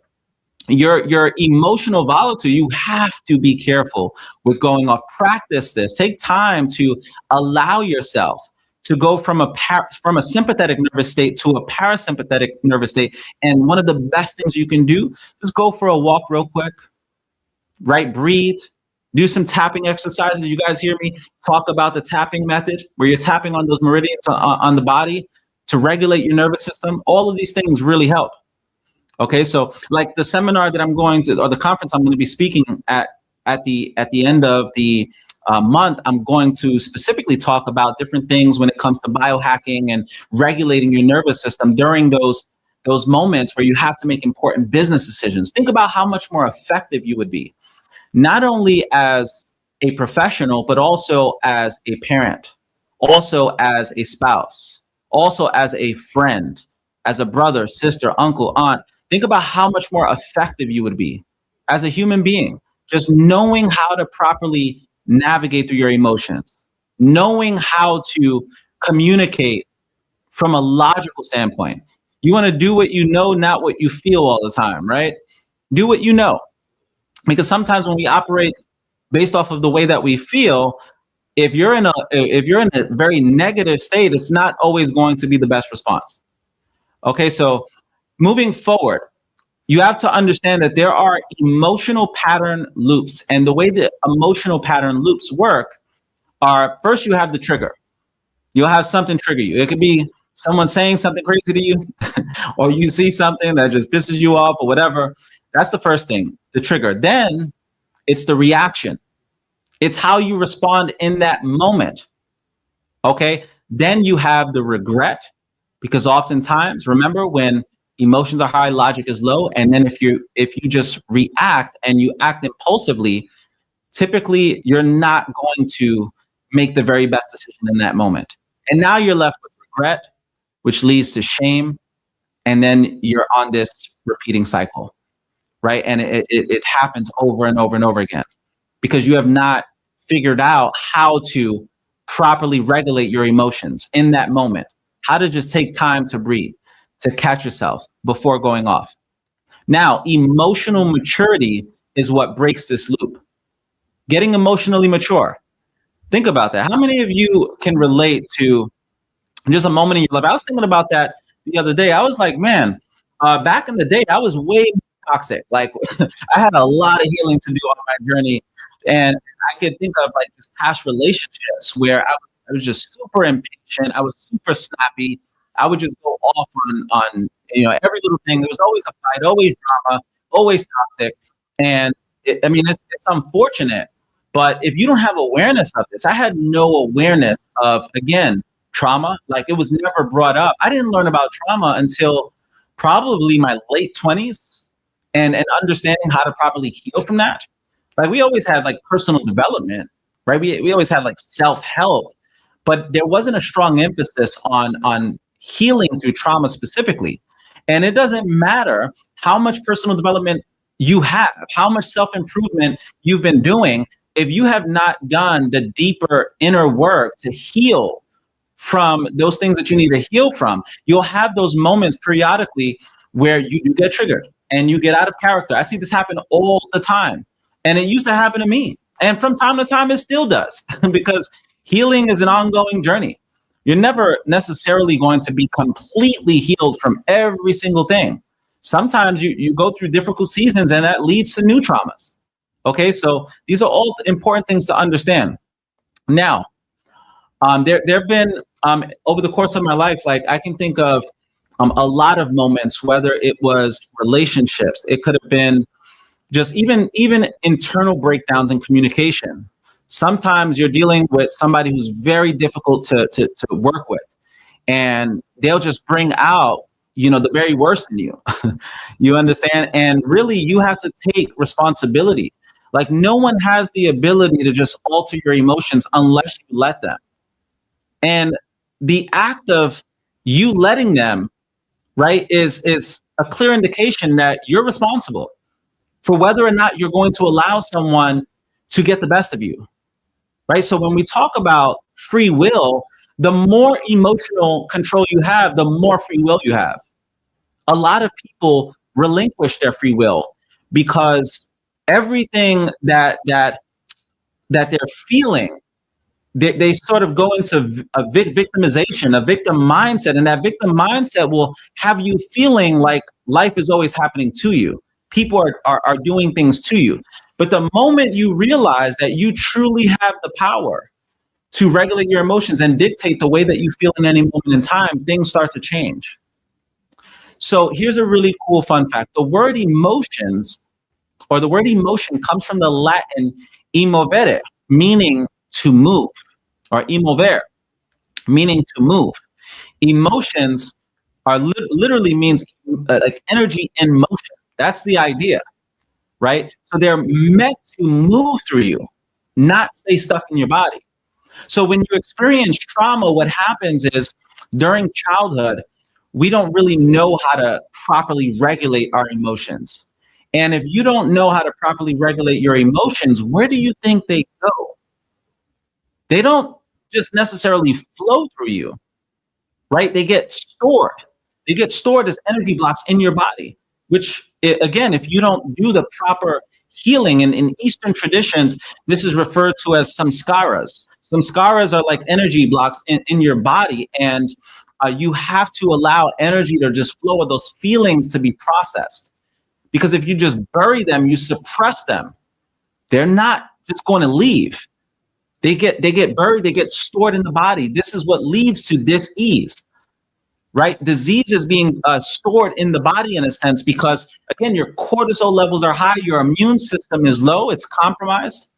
your emotional volatile, you have to be careful with going off. Practice this. Take time to allow yourself to go from a sympathetic nervous state to a parasympathetic nervous state. And one of the best things you can do is go for a walk real quick, right? Breathe. Do some tapping exercises. You guys hear me talk about the tapping method, where you're tapping on those meridians on the body to regulate your nervous system. All of these things really help. Okay, so like the seminar that I'm going to, or the conference I'm going to be speaking at the end of the month, I'm going to specifically talk about different things when it comes to biohacking and regulating your nervous system during those moments where you have to make important business decisions. Think about how much more effective you would be, not only as a professional, but also as a parent, also as a spouse, also as a friend, as a brother, sister, uncle, aunt. Think about how much more effective you would be as a human being, just knowing how to properly navigate through your emotions, knowing how to communicate from a logical standpoint. You want to do what you know, not what you feel all the time, right? Do what you know. Because sometimes when we operate based off of the way that we feel, if you're in a very negative state, it's not always going to be the best response. Okay, so moving forward, you have to understand that there are emotional pattern loops. And the way that emotional pattern loops work are, first you have the trigger. You'll have something trigger you. It could be someone saying something crazy to you, or you see something that just pisses you off or whatever. That's the first thing, the trigger. Then it's the reaction. It's how you respond in that moment. Okay, then you have the regret, because oftentimes, remember, when emotions are high, logic is low. And then if you just react and you act impulsively, typically you're not going to make the very best decision in that moment. And now you're left with regret, which leads to shame. And then you're on this repeating cycle, right? And it happens over and over and over again, because you have not figured out how to properly regulate your emotions in that moment, how to just take time to breathe, to catch yourself before going off. Now, emotional maturity is what breaks this loop. Getting emotionally mature. Think about that. How many of you can relate to just a moment in your life? I was thinking about that the other day. I was like, man, back in the day, I was way more toxic. Like I had a lot of healing to do on my journey, and I could think of like just past relationships where I was just super impatient. I was super snappy. I would just go off on every little thing. There was always a fight, always drama, always toxic, and I mean it's unfortunate. But if you don't have awareness of this, I had no awareness of, again, trauma. Like it was never brought up. I didn't learn about trauma until probably my late 20s, and understanding how to properly heal from that. Like we always had like personal development, right? We always had like self-help, but there wasn't a strong emphasis on healing through trauma specifically. And it doesn't matter how much personal development you have, how much self-improvement you've been doing, if you have not done the deeper inner work to heal from those things that you need to heal from, you'll have those moments periodically where you get triggered and you get out of character. I see this happen all the time. And it used to happen to me. And from time to time, it still does because healing is an ongoing journey. You're never necessarily going to be completely healed from every single thing. Sometimes you go through difficult seasons and that leads to new traumas. Okay, so these are all important things to understand. Now, there have been, over the course of my life, like I can think of a lot of moments, whether it was relationships, it could have been just even internal breakdowns in communication. Sometimes you're dealing with somebody who's very difficult to work with, and they'll just bring out, the very worst in you. You understand? And really, you have to take responsibility. Like no one has the ability to just alter your emotions unless you let them. And the act of you letting them, right, is a clear indication that you're responsible for whether or not you're going to allow someone to get the best of you, right? So when we talk about free will, the more emotional control you have, the more free will you have. A lot of people relinquish their free will because everything that they're feeling, they sort of go into a victimization, a victim mindset, and that victim mindset will have you feeling like life is always happening to you. People are doing things to you. But the moment you realize that you truly have the power to regulate your emotions and dictate the way that you feel in any moment in time, things start to change. So here's a really cool fun fact. The word emotions, or the word emotion, comes from the Latin emovere, meaning to move, or emovere, meaning to move. Emotions are literally means like energy in motion. That's the idea, right? So they're meant to move through you, not stay stuck in your body. So when you experience trauma, what happens is during childhood, we don't really know how to properly regulate our emotions. And if you don't know how to properly regulate your emotions, where do you think they go? They don't just necessarily flow through you, right? They get stored. They get stored as energy blocks in your body, which, again, if you don't do the proper healing, in Eastern traditions, this is referred to as samskaras. Samskaras are like energy blocks in your body, and you have to allow energy to just flow, with those feelings to be processed. Because if you just bury them, you suppress them, they're not just going to leave. They get buried, they get stored in the body. This is what leads to dis-ease, right? Disease is being stored in the body in a sense because, again, your cortisol levels are high, your immune system is low, it's compromised,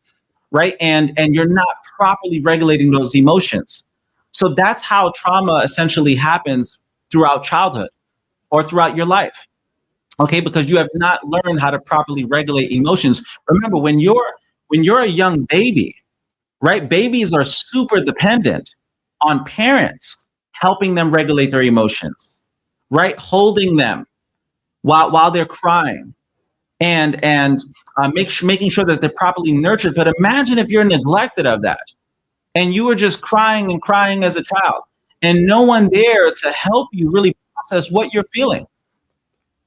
right? And you're not properly regulating those emotions. So that's how trauma essentially happens throughout childhood or throughout your life, okay? Because you have not learned how to properly regulate emotions. Remember, when you're a young baby, right? Babies are super dependent on parents helping them regulate their emotions, right? Holding them while they're crying, and making sure that they're properly nurtured. But imagine if you're neglected of that, and you were just crying and crying as a child, and no one there to help you really process what you're feeling.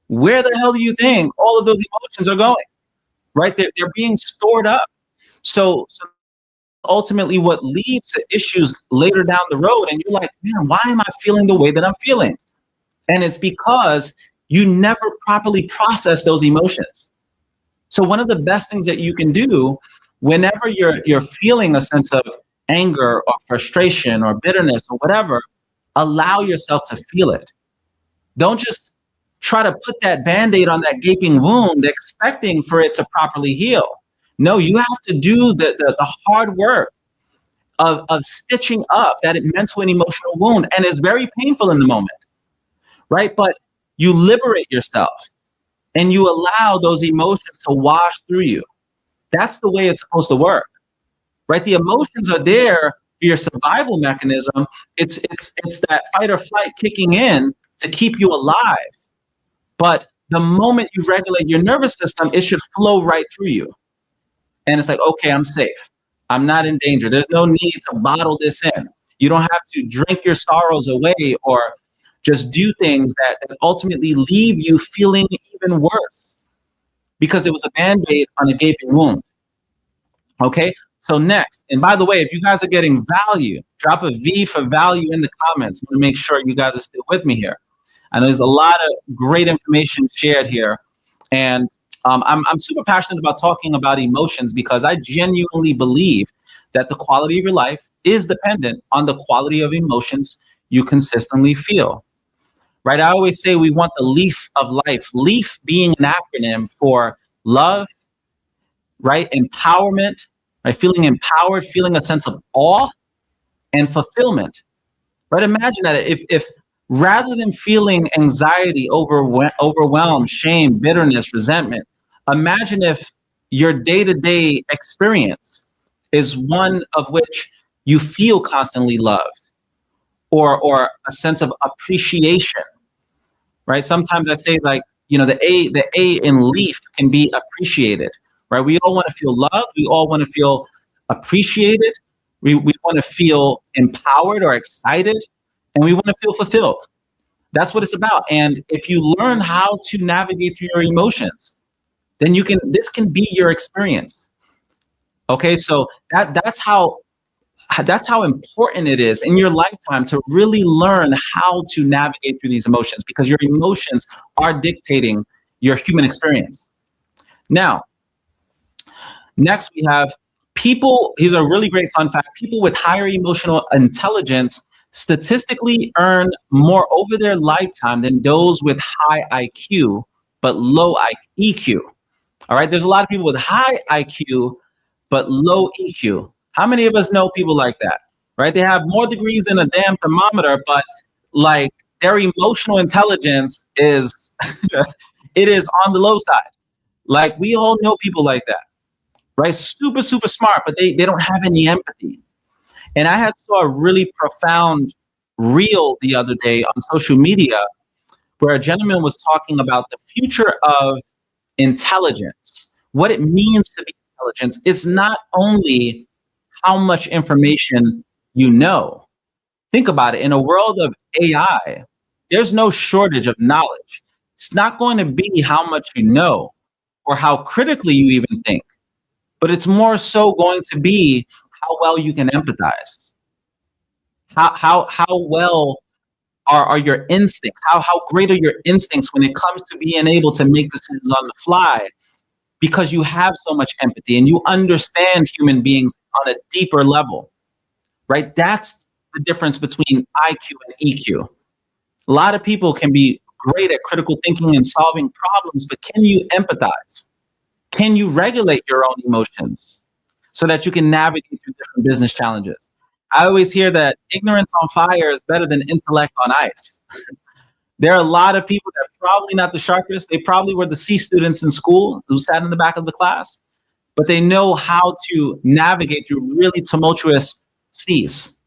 Where the hell do you think all of those emotions are going? Right? They're being stored up. So ultimately what leads to issues later down the road, and you're like, man, why am I feeling the way that I'm feeling? And it's because you never properly process those emotions. So one of the best things that you can do whenever you're feeling a sense of anger or frustration or bitterness or whatever, allow yourself to feel it. Don't just try to put that Band-Aid on that gaping wound expecting for it to properly heal. No, you have to do the hard work of stitching up that mental and emotional wound. And it's very painful in the moment, right? But you liberate yourself and you allow those emotions to wash through you. That's the way it's supposed to work, right? The emotions are there for your survival mechanism. It's that fight or flight kicking in to keep you alive. But the moment you regulate your nervous system, it should flow right through you. And it's like, okay, I'm safe. I'm not in danger. There's no need to bottle this in. You don't have to drink your sorrows away or just do things that ultimately leave you feeling even worse because it was a Band-Aid on a gaping wound. Okay, so next, and by the way, if you guys are getting value, drop a V for value in the comments. I'm gonna make sure you guys are still with me here. I know there's a lot of great information shared here, and I'm super passionate about talking about emotions because I genuinely believe that the quality of your life is dependent on the quality of emotions you consistently feel. Right? I always say we want the leaf of life, leaf being an acronym for love, right? Empowerment, right? Feeling empowered, feeling a sense of awe and fulfillment, right? Imagine that if rather than feeling anxiety, overwhelm, shame, bitterness, resentment, imagine if your day-to-day experience is one of which you feel constantly loved or a sense of appreciation, right? Sometimes I say like, the A in leaf can be appreciated, right? We all want to feel loved. We all want to feel appreciated. We want to feel empowered or excited, and we want to feel fulfilled. That's what it's about. And if you learn how to navigate through your emotions, then this can be your experience. Okay, so that's how important it is in your lifetime to really learn how to navigate through these emotions because your emotions are dictating your human experience. Now, next we have people, here's a really great fun fact, people with higher emotional intelligence statistically earn more over their lifetime than those with high IQ but low EQ. All right, there's a lot of people with high IQ but low EQ. How many of us know people like that, right? They have more degrees than a damn thermometer, but like their emotional intelligence is, it is on the low side. Like we all know people like that, right? Super, super smart, but they don't have any empathy. And I saw a really profound reel the other day on social media where a gentleman was talking about the future of intelligence, what it means to be intelligence. It's not only how much information you know. Think about it. In a world of AI, there's no shortage of knowledge. It's not going to be how much you know or how critically you even think, but it's more so going to be how well you can empathize. How well are your instincts? How great are your instincts when it comes to being able to make decisions on the fly? Because you have so much empathy and you understand human beings on a deeper level, right? That's the difference between IQ and EQ. A lot of people can be great at critical thinking and solving problems, but can you empathize? Can you regulate your own emotions so that you can navigate through different business challenges? I always hear that ignorance on fire is better than intellect on ice. There are a lot of people that are probably not the sharpest. They probably were the C students in school who sat in the back of the class, but they know how to navigate through really tumultuous seas.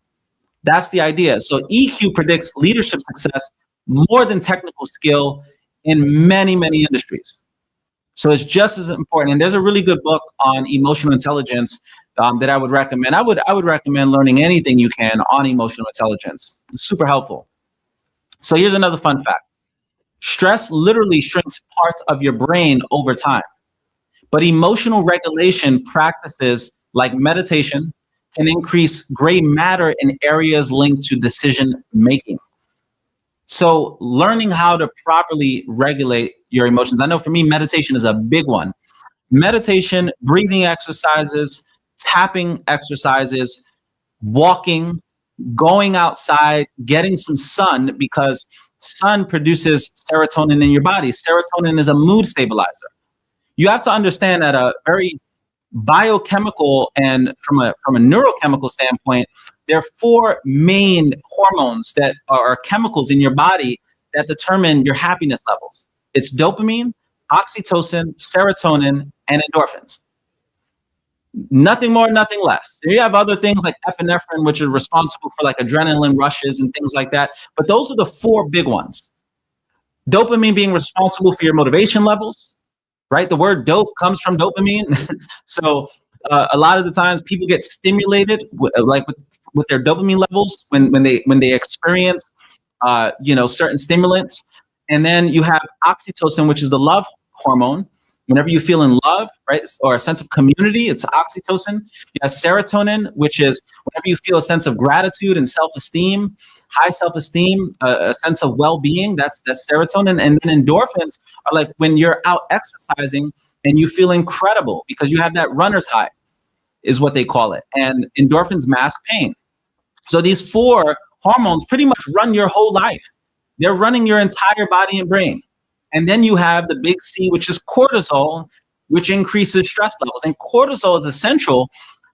That's the idea. So EQ predicts leadership success more than technical skill in many, many industries. So it's just as important. And there's a really good book on emotional intelligence that I would recommend. I would recommend learning anything you can on emotional intelligence. It's super helpful. So here's another fun fact. Stress literally shrinks parts of your brain over time. But emotional regulation practices like meditation can increase gray matter in areas linked to decision making. So learning how to properly regulate your emotions. I know for me, meditation is a big one. Meditation, breathing exercises, tapping exercises, walking, going outside, getting some sun, because sun produces serotonin in your body. Serotonin is a mood stabilizer. You have to understand that a very biochemical and from a neurochemical standpoint, there are four main hormones that are chemicals in your body that determine your happiness levels. It's dopamine, oxytocin, serotonin, and endorphins. Nothing more, nothing less. You have other things like epinephrine, which are responsible for like adrenaline rushes and things like that. But those are the four big ones. Dopamine being responsible for your motivation levels, right? The word dope comes from dopamine. So a lot of the times people get stimulated with their dopamine levels when they experience certain stimulants. And then you have oxytocin, which is the love hormone. Whenever you feel in love, right, or a sense of community, it's oxytocin. You have serotonin, which is whenever you feel a sense of gratitude and self-esteem, high self-esteem, a sense of well-being, that's serotonin. And then endorphins are like when you're out exercising and you feel incredible because you have that runner's high, is what they call it. And endorphins mask pain. So these four hormones pretty much run your whole life. They're running your entire body and brain. And then you have the big C, which is cortisol, which increases stress levels. And cortisol is essential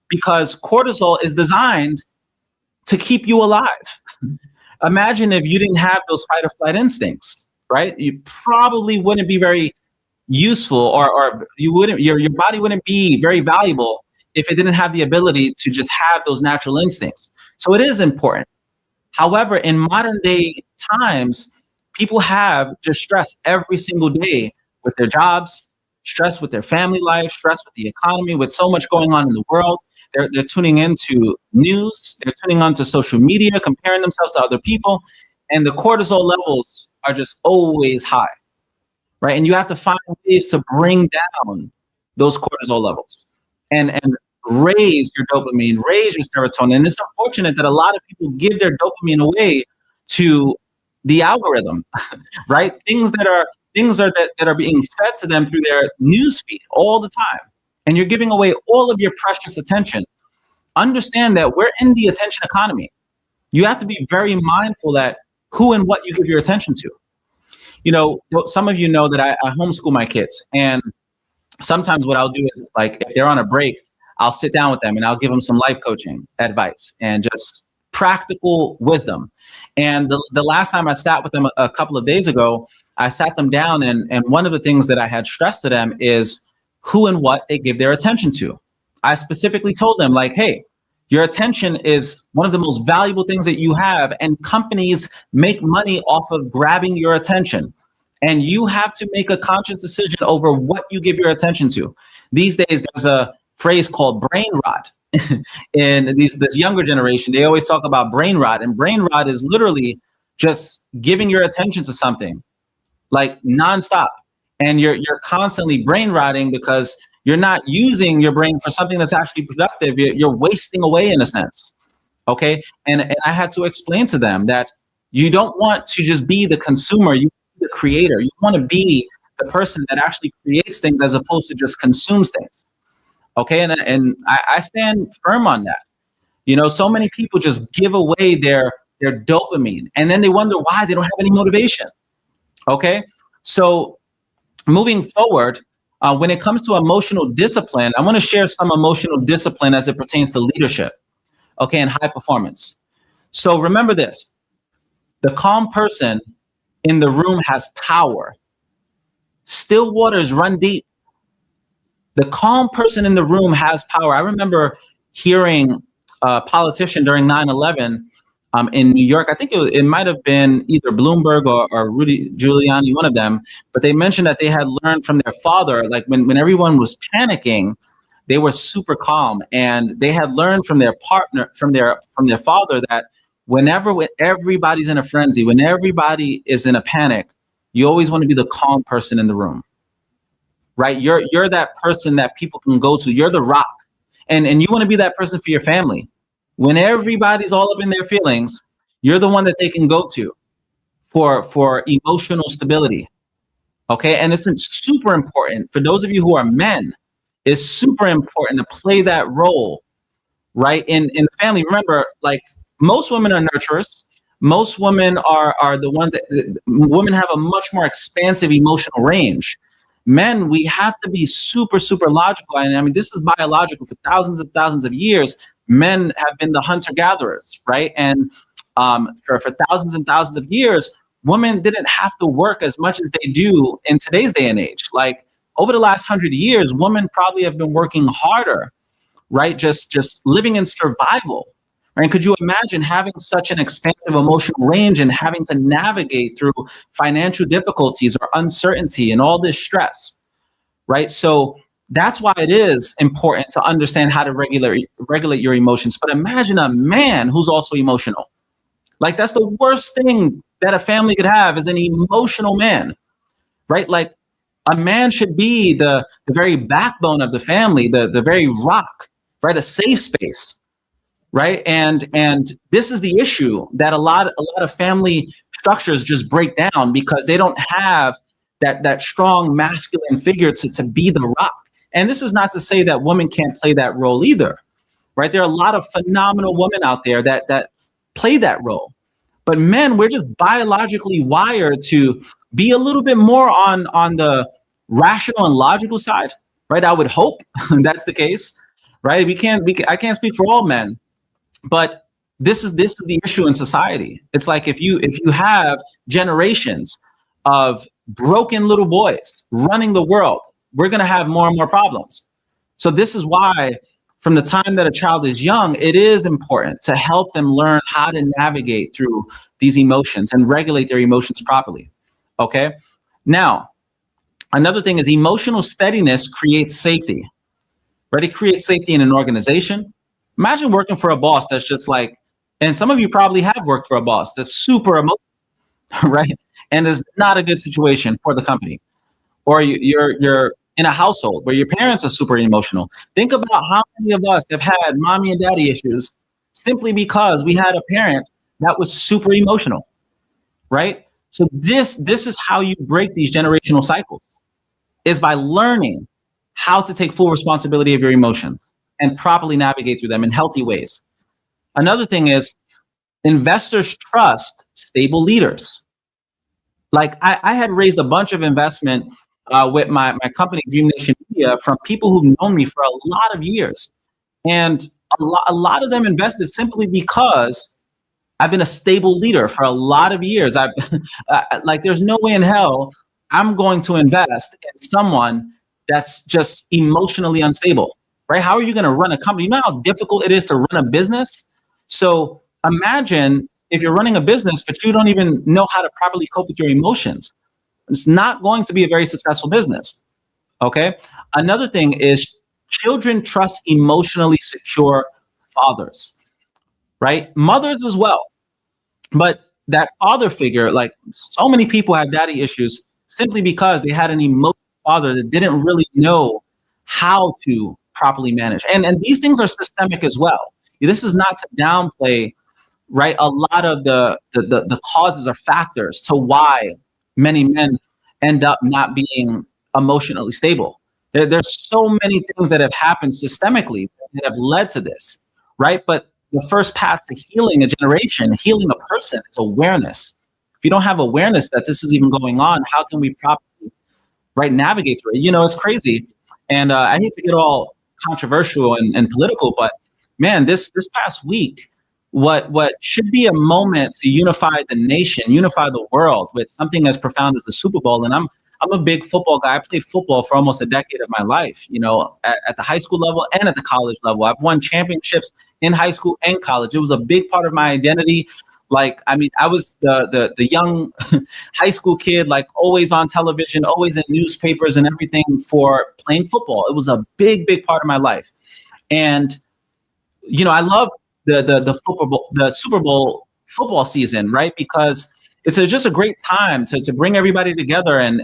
because cortisol is designed to keep you alive. Imagine if you didn't have those fight or flight instincts, right? You probably wouldn't be very useful, or you wouldn't, your body wouldn't be very valuable if it didn't have the ability to just have those natural instincts. So it is important. However, in modern day times, people have just stress every single day with their jobs, stress with their family life, stress with the economy, with so much going on in the world. They're tuning into news, they're tuning onto social media, comparing themselves to other people, and the cortisol levels are just always high, right? And you have to find ways to bring down those cortisol levels and raise your dopamine, raise your serotonin. And it's unfortunate that a lot of people give their dopamine away to the algorithm, right? Things that are being fed to them through their news feed all the time. And you're giving away all of your precious attention. Understand that we're in the attention economy. You have to be very mindful that who and what you give your attention to. You know, some of you know that I homeschool my kids, and sometimes what I'll do is, like, if they're on a break, I'll sit down with them and I'll give them some life coaching advice and just practical wisdom. And the last time I sat with them a couple of days ago, I sat them down, and one of the things that I had stressed to them is who and what they give their attention to. I specifically told them, like, hey, your attention is one of the most valuable things that you have, and companies make money off of grabbing your attention. And you have to make a conscious decision over what you give your attention to. These days, there's a phrase called brain rot. In this younger generation, they always talk about brain rot, and brain rot is literally just giving your attention to something like nonstop, and you're constantly brain rotting because you're not using your brain for something that's actually productive. You're wasting away in a sense. Okay, and I had to explain to them that you don't want to just be the consumer, you be the creator. You want to be the person that actually creates things as opposed to just consumes things. Okay, and I stand firm on that. You know, so many people just give away their dopamine, and then they wonder why they don't have any motivation. Okay, so moving forward, when it comes to emotional discipline, I want to share some emotional discipline as it pertains to leadership, okay, and high performance. So remember this: the calm person in the room has power. Still waters run deep. The calm person in the room has power. I remember hearing a politician during 9/11 in New York. I think it might have been either Bloomberg or Rudy Giuliani, one of them. But they mentioned that they had learned from their father, like when everyone was panicking, they were super calm, and they had learned from their partner, from their father, that when everybody's in a frenzy, when everybody is in a panic, you always want to be the calm person in the room. Right? You're that person that people can go to. You're the rock. And you want to be that person for your family. When everybody's all up in their feelings, you're the one that they can go to for emotional stability. Okay, and it's super important for those of you who are men. It's super important to play that role, right? In the family. Remember, like, most women are nurturers. Most women are the ones that women have a much more expansive emotional range. Men, we have to be super, super logical. And I mean, this is biological. For thousands and thousands of years, men have been the hunter gatherers, right? And for thousands and thousands of years, women didn't have to work as much as they do in today's day and age. Like, over the last 100 years, women probably have been working harder, right? Just living in survival. Right? And could you imagine having such an expansive emotional range and having to navigate through financial difficulties or uncertainty and all this stress, right? So that's why it is important to understand how to regulate your emotions. But imagine a man who's also emotional. Like, that's the worst thing that a family could have, is an emotional man, right? Like, a man should be the very backbone of the family, the very rock, right? A safe space, right? And this is the issue, that a lot of family structures just break down because they don't have that strong masculine figure to be the rock. And this is not to say that women can't play that role either, right? There are a lot of phenomenal women out there that play that role. But men, we're just biologically wired to be a little bit more on the rational and logical side, right? I would hope that's the case, right? I can't speak for all men, but this is the issue in society. It's like, if you have generations of broken little boys running the world, we're going to have more and more problems. So this is why, from the time that a child is young, it is important to help them learn how to navigate through these emotions and regulate their emotions properly. Okay. Now, another thing is, emotional steadiness creates safety. Right? It creates safety in an organization. Imagine working for a boss that's just like, and some of you probably have worked for a boss that's super emotional, right? And is not a good situation for the company. Or you're in a household where your parents are super emotional. Think about how many of us have had mommy and daddy issues simply because we had a parent that was super emotional, right? So this is how you break these generational cycles, is by learning how to take full responsibility of your emotions and properly navigate through them in healthy ways. Another thing is, investors trust stable leaders. Like, I had raised a bunch of investment with my company, Dream Nation Media, from people who've known me for a lot of years. And a lot of them invested simply because I've been a stable leader for a lot of years. Like, there's no way in hell I'm going to invest in someone that's just emotionally unstable, right? How are you going to run a company? You know how difficult it is to run a business? So imagine if you're running a business, but you don't even know how to properly cope with your emotions. It's not going to be a very successful business, okay? Another thing is, children trust emotionally secure fathers, right? Mothers as well. But that father figure, like, so many people have daddy issues simply because they had an emotional father that didn't really know how to properly manage. And these things are systemic as well. This is not to downplay, right? A lot of the causes or factors to why many men end up not being emotionally stable. There's so many things that have happened systemically that have led to this, right? But the first path to healing a generation, healing a person, is awareness. If you don't have awareness that this is even going on, how can we properly, right, navigate through it? You know, it's crazy. And I hate to get all controversial and political, but man, this past week, what should be a moment to unify the nation, unify the world with something as profound as the Super Bowl. And I'm a big football guy. I played football for almost a decade of my life, you know, at the high school level and at the college level. I've won championships in high school and college. It was a big part of my identity. Like, I mean, I was the young high school kid, like, always on television, always in newspapers and everything for playing football. It was a big, big part of my life. And, you know, I love the Super Bowl football season, right? Because it's just a great time to bring everybody together, and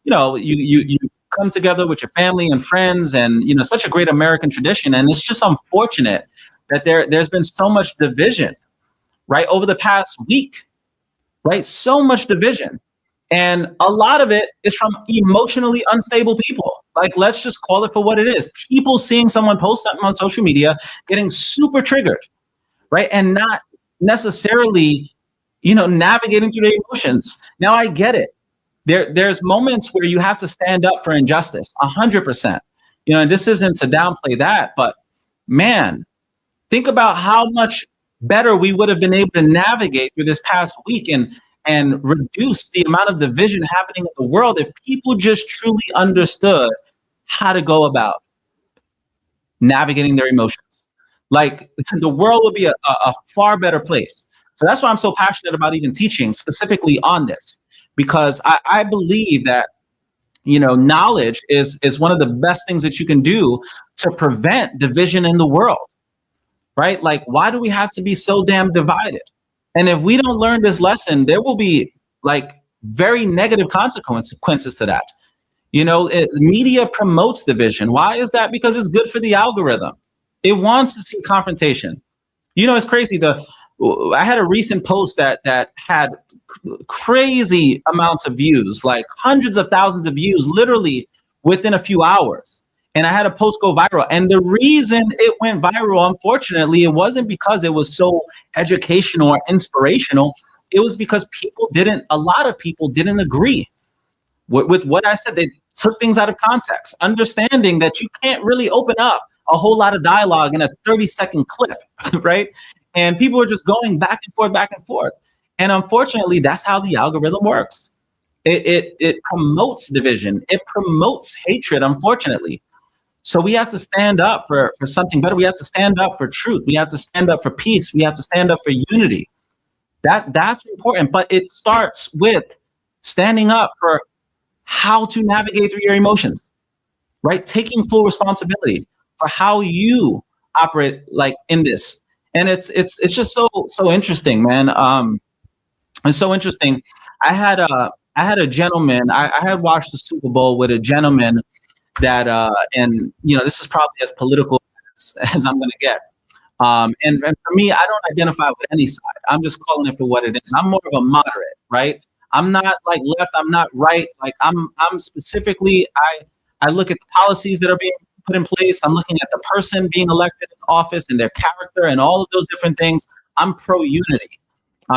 you know, you come together with your family and friends, and, you know, such a great American tradition. And it's just unfortunate that there's been so much division, right, over the past week. right? So much division. And a lot of it is from emotionally unstable people. Like, let's just call it for what it is. People seeing someone post something on social media, getting super triggered, right? And not necessarily, navigating through their emotions. Now I get it. There's moments where you have to stand up for injustice, 100%. And this isn't to downplay that, but man, think about how much better we would have been able to navigate through this past week and reduce the amount of division happening in the world if people just truly understood how to go about navigating their emotions. Like, the world would be a far better place. So that's why I'm so passionate about even teaching specifically on this, because I believe that knowledge is one of the best things that you can do to prevent division in the world, right? Like, why do we have to be so damn divided? And if we don't learn this lesson, there will be like very negative consequences to that. Media promotes division. Why is that? Because it's good for the algorithm. It wants to see confrontation. It's crazy. I had a recent post that had crazy amounts of views, like hundreds of thousands of views, literally within a few hours. And I had a post go viral. And the reason it went viral, unfortunately, it wasn't because it was so educational or inspirational. It was because a lot of people didn't agree with what I said. They took things out of context, understanding that you can't really open up a whole lot of dialogue in a 30-second clip, right? And people are just going back and forth, back and forth. And unfortunately, that's how the algorithm works. It promotes division. It promotes hatred, unfortunately. So we have to stand up for something better. We have to stand up for truth. We have to stand up for peace. We have to stand up for unity. That's important. But it starts with standing up for how to navigate through your emotions, right? Taking full responsibility for how you operate, like, in this. And it's just so interesting, man. It's so interesting. I had a gentleman. I had watched the Super Bowl with a gentleman that, and this is probably as political as I'm going to get. And for me, I don't identify with any side. I'm just calling it for what it is. I'm more of a moderate, right? I'm not like left. I'm not right. Like, I'm specifically, I look at the policies that are being put in place. I'm looking at the person being elected in office and their character and all of those different things. I'm pro unity.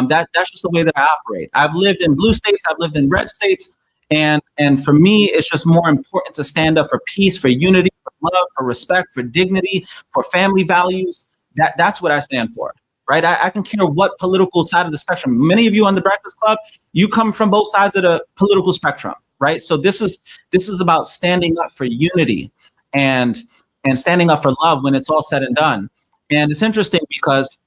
That's just the way that I operate. I've lived in blue states. I've lived in red states. And for me, it's just more important to stand up for peace, for unity, for love, for respect, for dignity, for family values. That's what I stand for, right? I can care what political side of the spectrum. Many of you on the Breakfast Club, you come from both sides of the political spectrum, right? So this is about standing up for unity and standing up for love when it's all said and done. And it's interesting because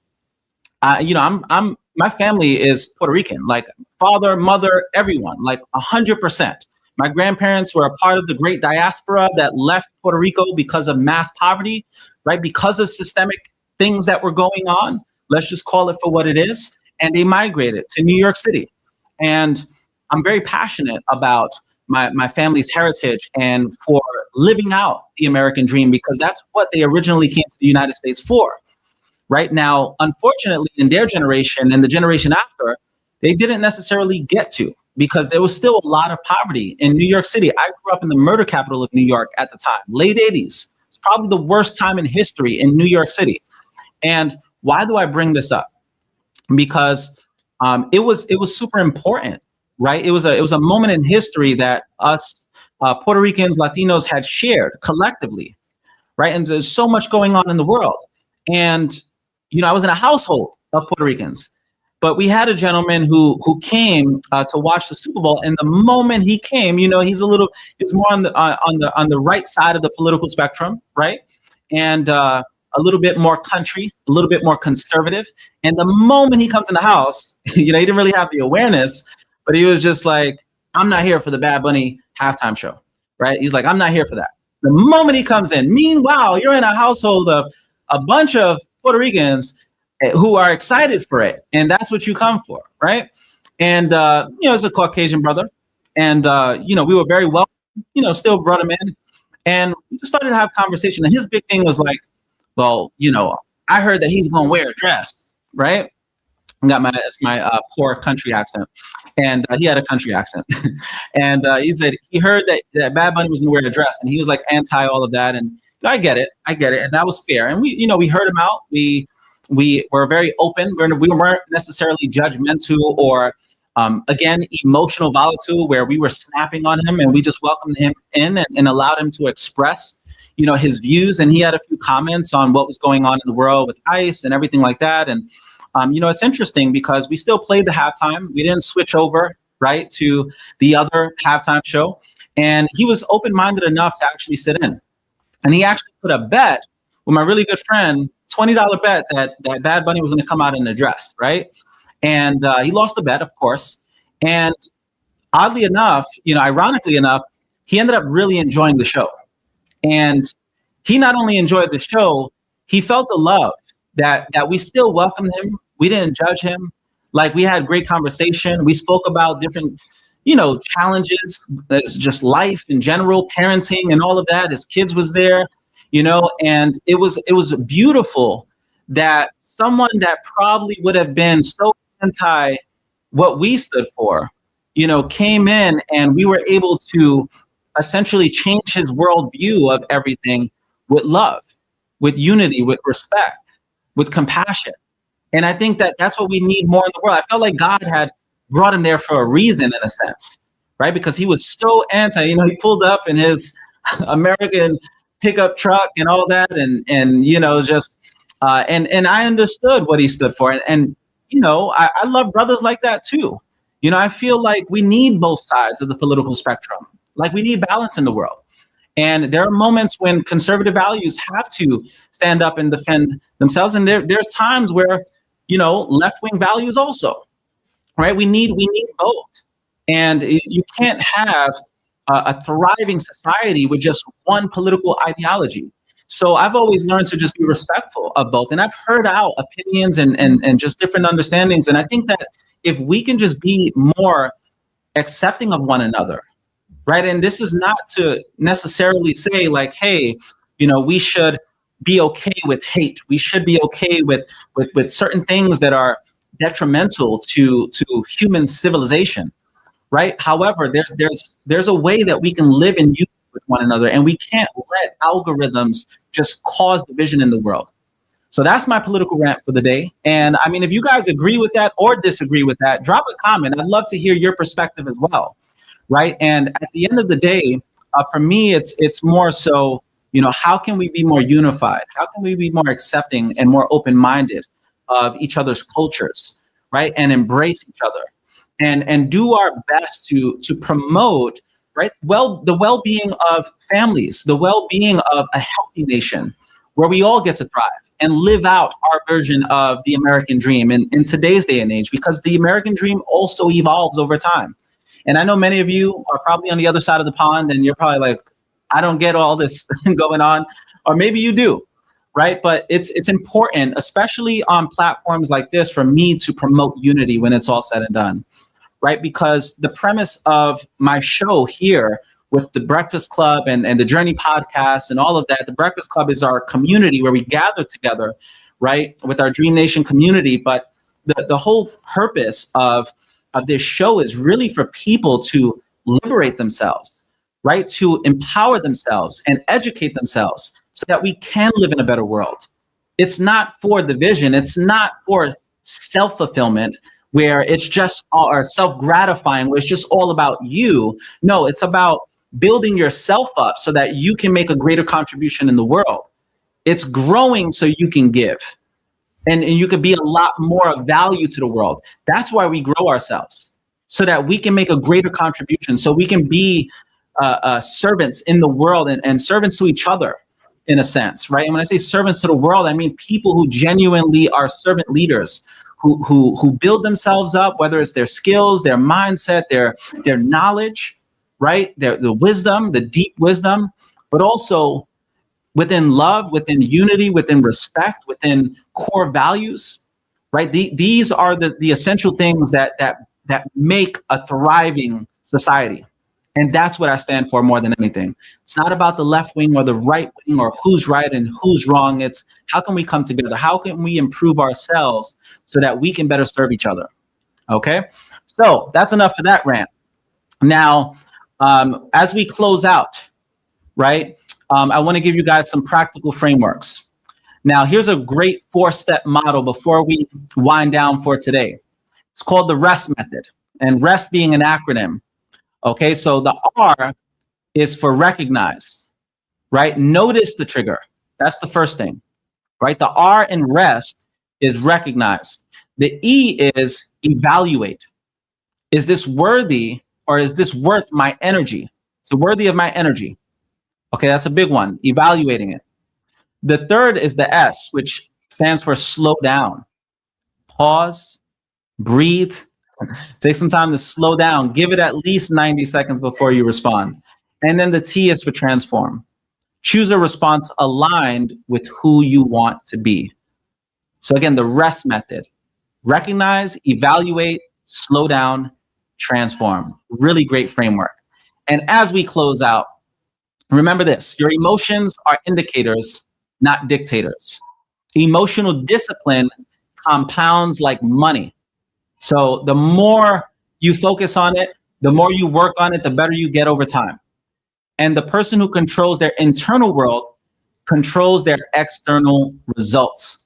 my family is Puerto Rican, like father, mother, everyone, like 100%. My grandparents were a part of the great diaspora that left Puerto Rico because of mass poverty, right? Because of systemic things that were going on. Let's just call it for what it is. And they migrated to New York City. And I'm very passionate about my family's heritage and for living out the American dream, because that's what they originally came to the United States for. Right now, unfortunately, in their generation and the generation after, they didn't necessarily get to, because there was still a lot of poverty in New York City. I grew up in the murder capital of New York at the time, late 80s. It's probably the worst time in history in New York City. And why do I bring this up? Because it was super important, right? It was a moment in history that us Puerto Ricans, Latinos had shared collectively, right? And there's so much going on in the world. And I was in a household of Puerto Ricans, but we had a gentleman who came to watch the Super Bowl. And the moment he came, he's more on the right side of the political spectrum, right? And a little bit more country, a little bit more conservative. And the moment he comes in the house, he didn't really have the awareness, but he was just like, I'm not here for the Bad Bunny halftime show, right? He's like, I'm not here for that. The moment he comes in, meanwhile, you're in a household of a bunch of Puerto Ricans who are excited for it. And that's what you come for, right? And, it's a Caucasian brother. And, we were very welcome, still brought him in. And we just started to have conversation. And his big thing was like, well, I heard that he's going to wear a dress, right? I got my poor country accent, and he had a country accent, and he said he heard that Bad Bunny was going to wear a dress, and he was like anti all of that, and I get it, and that was fair, and we heard him out, we were very open, we weren't necessarily judgmental or again emotional volatile where we were snapping on him, and we just welcomed him in and allowed him to express his views, and he had a few comments on what was going on in the world with ICE and everything like that, and it's interesting because we still played the halftime. We didn't switch over, right, to the other halftime show. And he was open-minded enough to actually sit in. And he actually put a bet with my really good friend, $20 bet that Bad Bunny was going to come out in a dress, right? And he lost the bet, of course. And oddly enough, ironically enough, he ended up really enjoying the show. And he not only enjoyed the show, he felt the love that we still welcomed him. We didn't judge him. Like, we had great conversation. We spoke about different, challenges, just life in general, parenting and all of that. His kids was there, and it was beautiful that someone that probably would have been so anti what we stood for, came in, and we were able to essentially change his worldview of everything with love, with unity, with respect, with compassion. And I think that that's what we need more in the world. I felt like God had brought him there for a reason, in a sense, right? Because he was so anti, he pulled up in his American pickup truck and all that. And I understood what he stood for. And I love brothers like that too. I feel like we need both sides of the political spectrum. Like, we need balance in the world. And there are moments when conservative values have to stand up and defend themselves. And there's times where, left-wing values also, right? We need both. And you can't have a thriving society with just one political ideology. So I've always learned to just be respectful of both. And I've heard out opinions and just different understandings. And I think that if we can just be more accepting of one another, right? And this is not to necessarily say like, hey, we should be okay with hate. We should be okay with certain things that are detrimental to human civilization, right? However, there's a way that we can live in unity with one another, and we can't let algorithms just cause division in the world. So that's my political rant for the day. And I mean, if you guys agree with that or disagree with that, drop a comment. I'd love to hear your perspective as well. Right. And at the end of the day, for me, it's more so, how can we be more unified? How can we be more accepting and more open-minded of each other's cultures, right? And embrace each other and do our best to promote, right? The well-being of families, the well-being of a healthy nation where we all get to thrive and live out our version of the American dream in today's day and age, because the American dream also evolves over time. And I know many of you are probably on the other side of the pond, and you're probably like, I don't get all this going on, or maybe you do, right? But it's important, especially on platforms like this, for me to promote unity when it's all said and done, right? Because the premise of my show here with the Breakfast Club and the Journey podcast and all of that, the Breakfast Club is our community where we gather together, right, with our Dream Nation community. But the whole purpose of this show is really for people to liberate themselves, right? To empower themselves and educate themselves so that we can live in a better world. It's not for division. It's not for self-fulfillment where it's just or self-gratifying, where it's just all about you. No, it's about building yourself up so that you can make a greater contribution in the world. It's growing so you can give. And you could be a lot more of value to the world. That's why we grow ourselves, so that we can make a greater contribution, so we can be servants in the world and servants to each other, in a sense, right? And when I say servants to the world, I mean people who genuinely are servant leaders, who build themselves up, whether it's their skills, their mindset, their knowledge, right? The wisdom, the deep wisdom, but also within love, within unity, within respect, within core values, right? These are the essential things that make a thriving society. And that's what I stand for more than anything. It's not about the left wing or the right wing or who's right and who's wrong. It's how can we come together? How can we improve ourselves so that we can better serve each other? Okay. So that's enough for that rant. Now, as we close out, right, I want to give you guys some practical frameworks. Now, here's a great 4-step model before we wind down for today. It's called the REST method, and REST being an acronym. Okay, so the R is for recognize, right? Notice the trigger. That's the first thing, right? The R in REST is recognize. The E is evaluate. Is this worthy or is this worth my energy? Is it worthy of my energy? Okay, that's a big one, evaluating it. The third is the S, which stands for slow down. Pause, breathe, take some time to slow down. Give it at least 90 seconds before you respond. And then the T is for transform. Choose a response aligned with who you want to be. So again, the REST method. Recognize, evaluate, slow down, transform. Really great framework. And as we close out, remember this, your emotions are indicators, not dictators. Emotional discipline compounds like money. So the more you focus on it, the more you work on it, the better you get over time. And the person who controls their internal world controls their external results.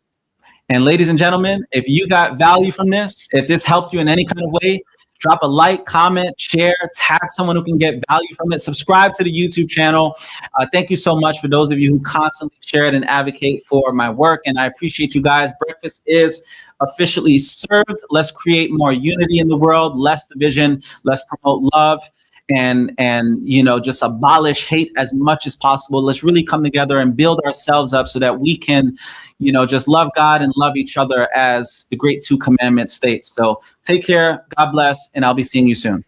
And ladies and gentlemen, if you got value from this, if this helped you in any kind of way, drop a like, comment, share, tag someone who can get value from it. Subscribe to the YouTube channel. Thank you so much for those of you who constantly share it and advocate for my work. And I appreciate you guys. Breakfast is officially served. Let's create more unity in the world, less division, let's promote love, and just abolish hate as much as possible. Let's really come together and build ourselves up so that we can just love God and love each other as the great 2 commandments states. So take care, God bless, and I'll be seeing you soon.